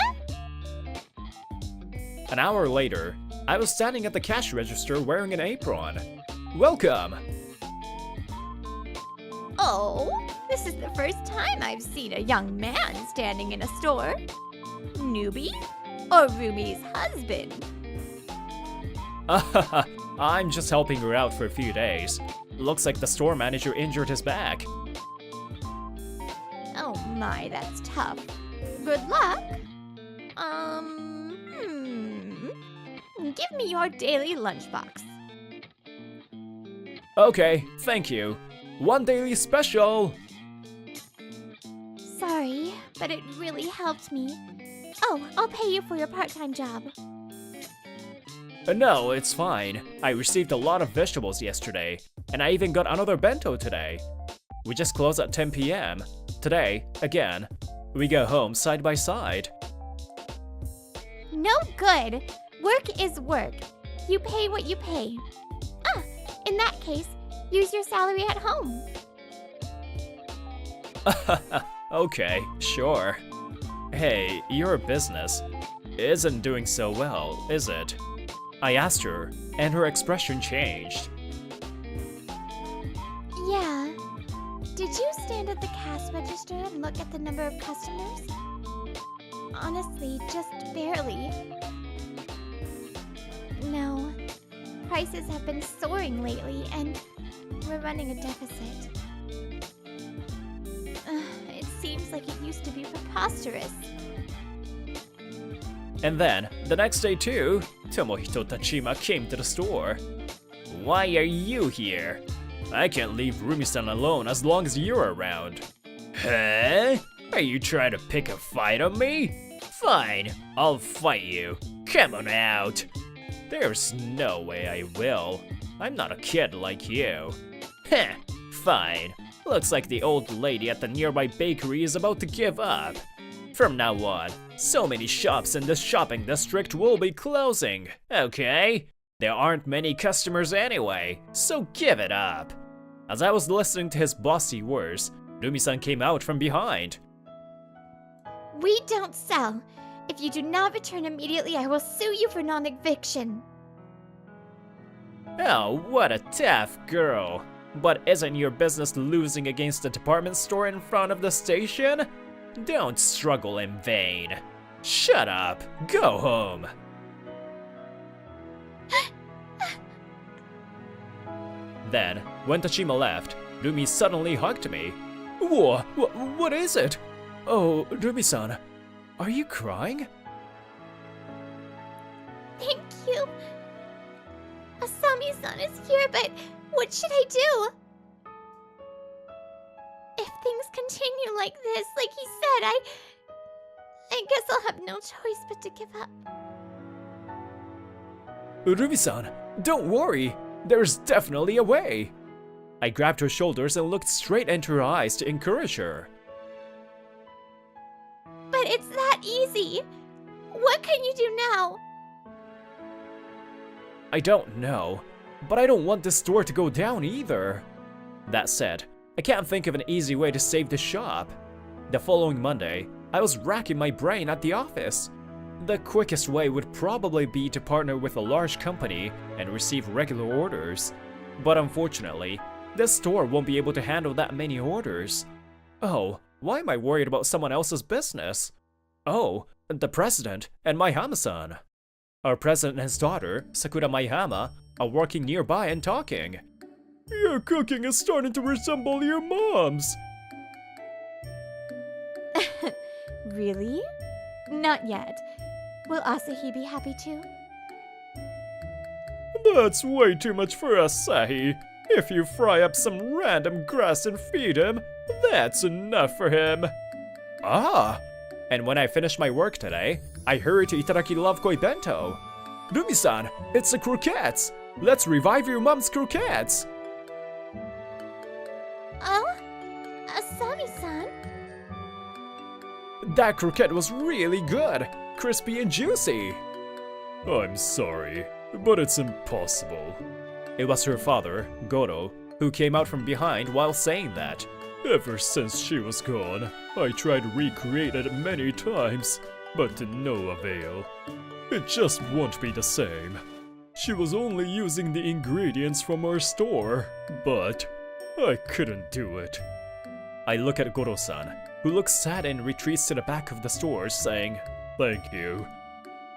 Speaker 1: An hour later, I was standing at the cash register wearing an apron. Welcome!
Speaker 2: Oh, this is the first time I've seen a young man standing in a store. Newbie? Or Rumi's husband?
Speaker 1: I'm just helping her out for a few days. Looks like the store manager injured his back.
Speaker 2: Oh my, that's tough. Good luck. Give me your daily lunchbox.
Speaker 1: Okay, thank you. One daily special!
Speaker 2: Sorry, but it really helped me. Oh, I'll pay you for your part-time job.
Speaker 1: No, it's fine. I received a lot of vegetables yesterday, and I even got another bento today. We just close at 10 p.m. Today, again, we go home side by side.
Speaker 2: No good. Work is work. You pay what you pay. In that case, use your salary at home.
Speaker 1: Okay, sure. Hey, your business isn't doing so well, is it? I asked her, and her expression changed.
Speaker 2: Yeah. Did you stand at the cash register and look at the number of customers? Honestly, just barely. No. Prices have been soaring lately, and we're running a deficit. It seems like it used to be preposterous.
Speaker 1: And then, the next day too, Tomohito Tachima came to the store. Why are you here? I can't leave Rumi-san alone as long as you're around. Huh? Are you trying to pick a fight on me? Fine, I'll fight you. Come on out. There's no way I will. I'm not a kid like you. Heh, fine. Looks like the old lady at the nearby bakery is about to give up. From now on, so many shops in this shopping district will be closing, okay? There aren't many customers anyway, so give it up. As I was listening to his bossy words, Rumi-san came out from behind.
Speaker 2: We don't sell. If you do not return immediately, I will sue you for non-eviction.
Speaker 1: Oh, what a tough girl. But isn't your business losing against the department store in front of the station? Don't struggle in vain. Shut up. Go home. Then, when Tachima left, Rumi suddenly hugged me. What is it? Oh, Rumi-san, are you crying?
Speaker 2: Thank you. Asami-san is here, but what should I do? If things continue like this, like he said, I guess I'll have no choice but to give up.
Speaker 1: Rumi-san, don't worry. There's definitely a way. I grabbed her shoulders and looked straight into her eyes to encourage her.
Speaker 2: But it's that easy. What can you do now?
Speaker 1: I don't know, but I don't want this store to go down either. That said, I can't think of an easy way to save the shop. The following Monday, I was racking my brain at the office. The quickest way would probably be to partner with a large company and receive regular orders. But unfortunately, this store won't be able to handle that many orders. Oh, why am I worried about someone else's business? Oh, the president and Maihama-san. Our president and his daughter, Sakura Maihama, are working nearby and talking. Your cooking is starting to resemble your mom's.
Speaker 2: Really? Not yet. Will Asahi be happy too?
Speaker 1: That's way too much for Asahi. If you fry up some random grass and feed him, that's enough for him. Ah! And when I finished my work today, I hurried to Itaraki Lovekoi Bento. Rumi-san, it's the croquettes! Let's revive your mom's croquettes!
Speaker 2: Oh? Asami-san?
Speaker 1: That croquette was really good, crispy and juicy. I'm sorry, but it's impossible. It was her father, Goro, who came out from behind while saying that. Ever since she was gone, I tried to recreate it many times, but to no avail. It just won't be the same. She was only using the ingredients from our store, but I couldn't do it. I look at Goro-san, who looks sad and retreats to the back of the store saying, "Thank you."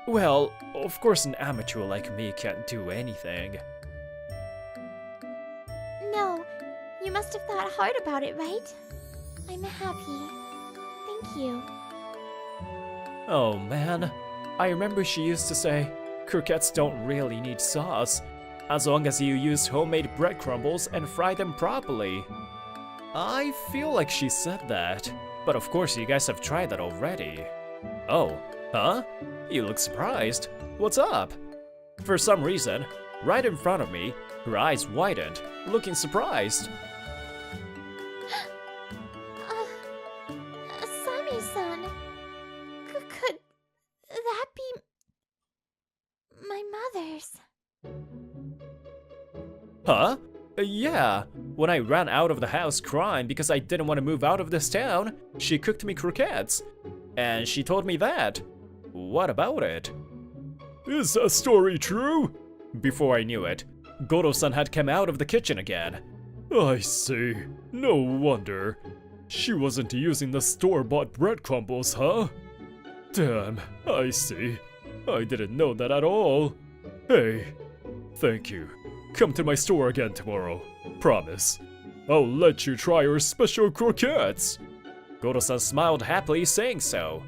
Speaker 1: Well, of course an amateur like me can't do anything.
Speaker 2: No, you must have thought hard about it, right? I'm happy. Thank you.
Speaker 1: Oh man, I remember she used to say, croquettes don't really need sauce, as long as you use homemade bread crumbles and fry them properly. I feel like she said that, but of course you guys have tried that already. Oh, huh? You look surprised. What's up? For some reason, right in front of me, her eyes widened, looking surprised.
Speaker 2: Asami-san, could that be my mother's?
Speaker 1: Huh? Yeah. When I ran out of the house crying because I didn't want to move out of this town, she cooked me croquettes. And she told me that. What about it? Is that story true? Before I knew it, Goro-san had come out of the kitchen again. I see. No wonder. She wasn't using the store-bought bread crumbles, huh? Damn, I see. I didn't know that at all. Hey, thank you. Come to my store again tomorrow. Promise. I'll let you try our special croquettes. Goro-san smiled happily saying so.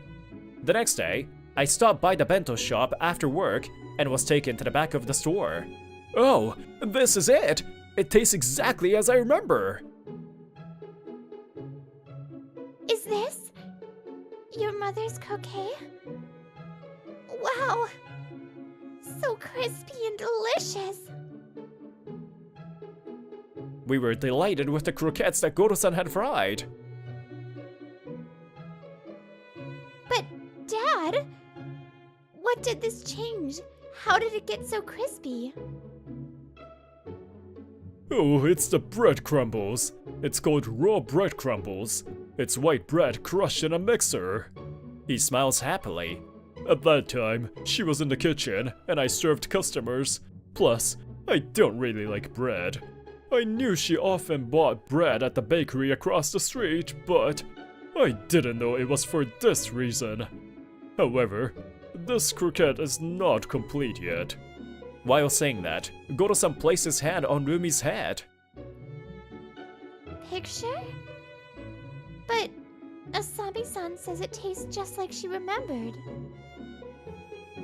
Speaker 1: The next day, I stopped by the bento shop after work and was taken to the back of the store. Oh, this is it! It tastes exactly as I remember!
Speaker 2: Is this your mother's croquet? Wow! So crispy and delicious!
Speaker 1: We were delighted with the croquettes that Goro-san had fried.
Speaker 2: But, Dad, what did this change? How did it get so crispy?
Speaker 1: Oh, it's the bread crumbles. It's called raw bread crumbles. It's white bread crushed in a mixer. He smiles happily. At that time, she was in the kitchen and I served customers. Plus, I don't really like bread. I knew she often bought bread at the bakery across the street, but I didn't know it was for this reason. However, this croquette is not complete yet. While saying that, Goro-san placed his hand on Rumi's head.
Speaker 2: Picture? But Asami-san says it tastes just like she remembered.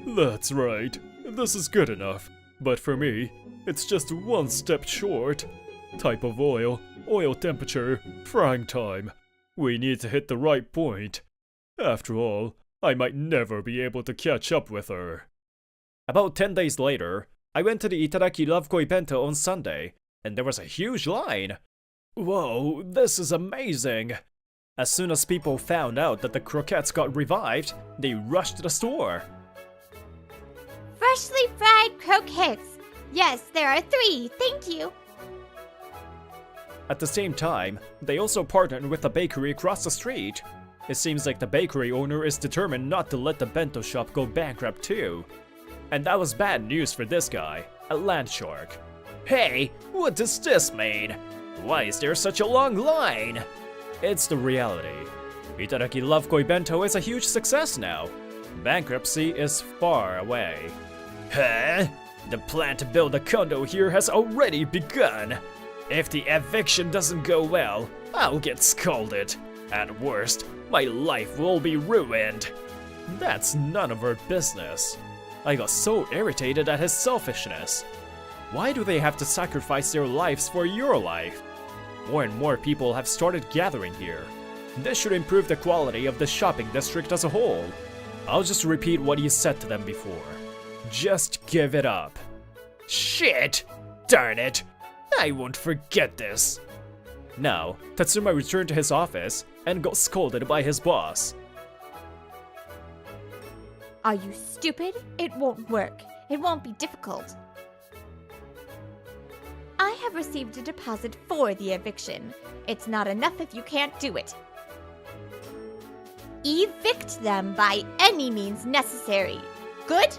Speaker 1: That's right. This is good enough. But for me, it's just one step short. Type of oil, oil temperature, frying time. We need to hit the right point. After all, I might never be able to catch up with her. About 10 days later, I went to the Itadaki Lovekoi Bento on Sunday, and there was a huge line. Whoa, this is amazing! As soon as people found out that the croquettes got revived, they rushed to the store.
Speaker 2: Freshly fried croquettes! Yes, there are 3, thank you!
Speaker 1: At the same time, they also partnered with a bakery across the street. It seems like the bakery owner is determined not to let the bento shop go bankrupt too. And that was bad news for this guy, a land shark. Hey, what does this mean? Why is there such a long line? It's the reality. Itadaki Lovekoi Bento is a huge success now. Bankruptcy is far away. Huh? The plan to build a condo here has already begun. If the eviction doesn't go well, I'll get scolded. At worst, my life will be ruined. That's none of our business. I got so irritated at his selfishness. Why do they have to sacrifice their lives for your life? More and more people have started gathering here. This should improve the quality of the shopping district as a whole. I'll just repeat what you said to them before. Just give it up. Shit! Darn it! I won't forget this. Now, Tatsuma returned to his office and got scolded by his boss.
Speaker 2: Are you stupid? It won't work. It won't be difficult. I have received a deposit for the eviction. It's not enough if you can't do it. Evict them by any means necessary. Good?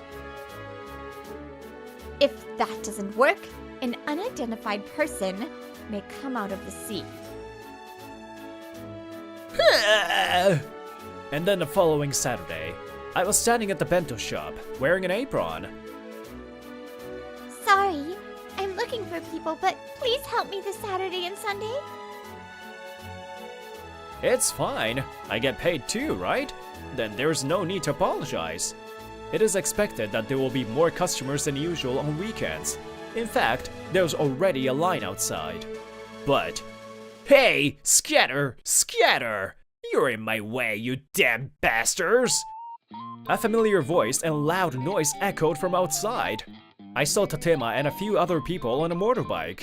Speaker 2: If that doesn't work, an unidentified person may come out of the sea.
Speaker 1: And then the following Saturday, I was standing at the bento shop, wearing an apron.
Speaker 2: Sorry, I'm looking for people, but please help me this Saturday and Sunday.
Speaker 1: It's fine. I get paid too, right? Then there's no need to apologize. It is expected that there will be more customers than usual on weekends. In fact, there's already a line outside. But, hey, scatter, scatter! You're in my way, you damn bastards! A familiar voice and loud noise echoed from outside. I saw Tatema and a few other people on a motorbike.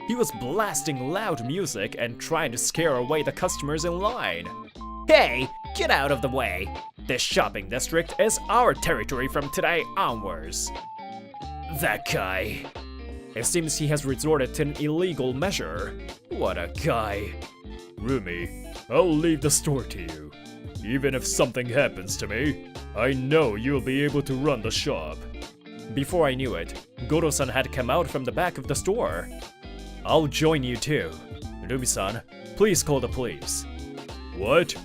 Speaker 1: He was blasting loud music and trying to scare away the customers in line. Hey, get out of the way! This shopping district is our territory from today onwards. That guy. It seems he has resorted to an illegal measure. What a guy. Rumi, I'll leave the store to you. Even if something happens to me, I know you'll be able to run the shop. Before I knew it, Goro-san had come out from the back of the store. I'll join you too. Rumi-san, please call the police. What?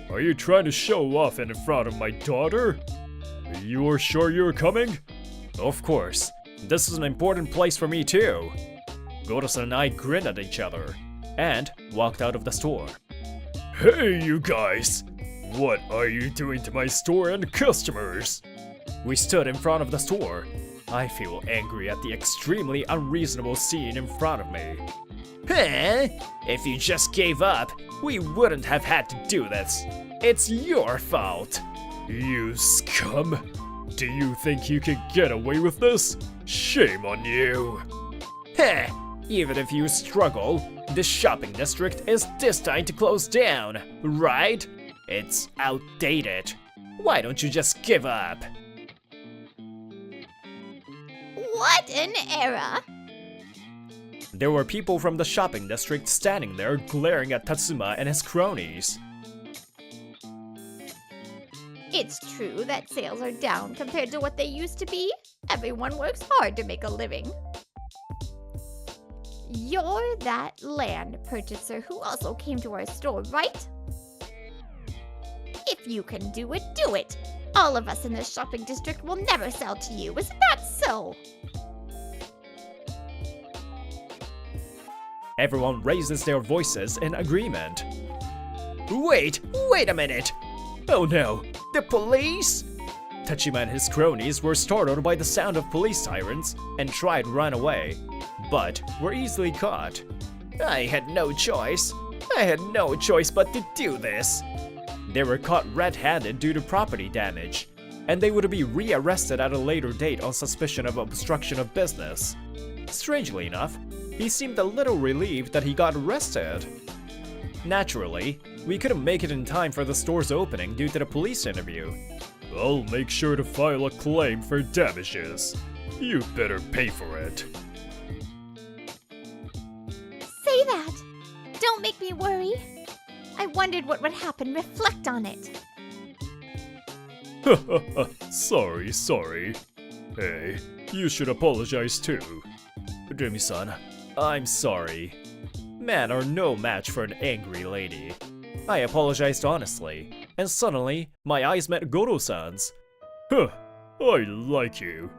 Speaker 1: Are you trying to show off in front of my daughter? You're sure you're coming? Of course. This is an important place for me too. Goro-san and I grinned at each other and walked out of the store. Hey, you guys! What are you doing to my store and customers? We stood in front of the store. I feel angry at the extremely unreasonable scene in front of me. Huh? If you just gave up, we wouldn't have had to do this. It's your fault. You scum! Do you think you can get away with this? Shame on you! Heh! Even if you struggle, this shopping district is destined to close down, right? It's outdated. Why don't you just give up?
Speaker 2: What an era!
Speaker 1: There were people from the shopping district standing there glaring at Tatsuma and his cronies.
Speaker 2: It's true that sales are down compared to what they used to be. Everyone works hard to make a living. You're that land purchaser who also came to our store, right? If you can do it, do it! All of us in this shopping district will never sell to you, isn't that so?
Speaker 1: Everyone raises their voices in agreement.
Speaker 3: Wait a minute! Oh no, the police?
Speaker 1: Tachima and his cronies were startled by the sound of police sirens and tried to run away, but were easily caught.
Speaker 3: I had no choice. I had no choice but to do this.
Speaker 1: They were caught red-handed due to property damage, and they would be rearrested at a later date on suspicion of obstruction of business. Strangely enough, he seemed a little relieved that he got arrested. Naturally, we couldn't make it in time for the store's opening due to the police interview.
Speaker 4: I'll make sure to file a claim for damages. You better pay for it.
Speaker 2: Say that! Don't make me worry. I wondered what would happen. Reflect on it.
Speaker 4: Sorry. Hey, you should apologize too.
Speaker 1: Rumi-san, I'm sorry. Men are no match for an angry lady. I apologized honestly, and suddenly, my eyes met Goro-san's.
Speaker 4: I like you.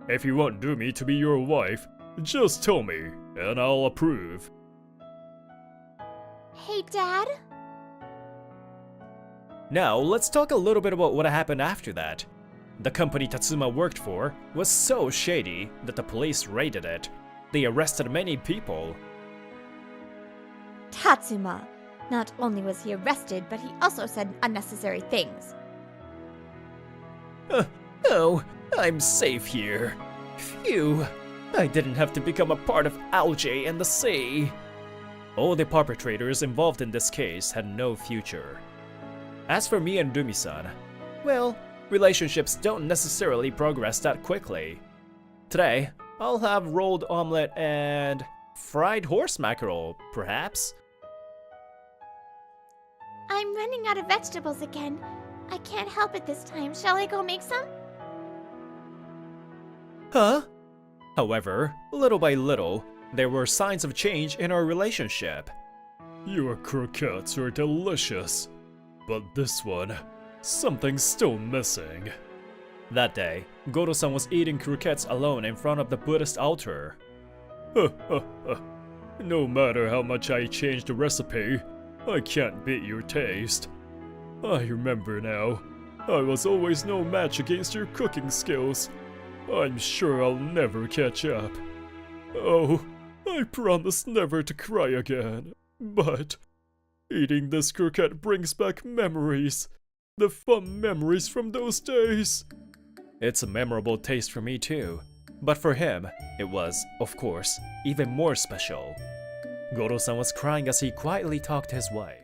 Speaker 4: If you want Rumi to be your wife, just tell me, and I'll approve.
Speaker 2: Hey, Dad?
Speaker 1: Now, let's talk a little bit about what happened after that. The company Tatsuma worked for was so shady that the police raided it. They arrested many people.
Speaker 2: Tatsuma. Not only was he arrested, but he also said unnecessary things.
Speaker 3: Oh, I'm safe here. Phew. I didn't have to become a part of algae in the sea.
Speaker 1: All the perpetrators involved in this case had no future. As for me and Rumi-san, well, relationships don't necessarily progress that quickly. Today, I'll have rolled omelet and fried horse mackerel, perhaps?
Speaker 2: I'm running out of vegetables again. I can't help it this time. Shall I go make some?
Speaker 1: Huh? However, little by little, there were signs of change in our relationship.
Speaker 4: Your croquettes are delicious. But this one, something's still missing.
Speaker 1: That day, Goro-san was eating croquettes alone in front of the Buddhist altar.
Speaker 4: No matter how much I change the recipe, I can't beat your taste. I remember now. I was always no match against your cooking skills. I'm sure I'll never catch up. Oh, I promise never to cry again. But eating this croquette brings back memories. The fun memories from those days.
Speaker 1: It's a memorable taste for me too. But for him, it was, of course, even more special. Goro-san was crying as he quietly talked to his wife.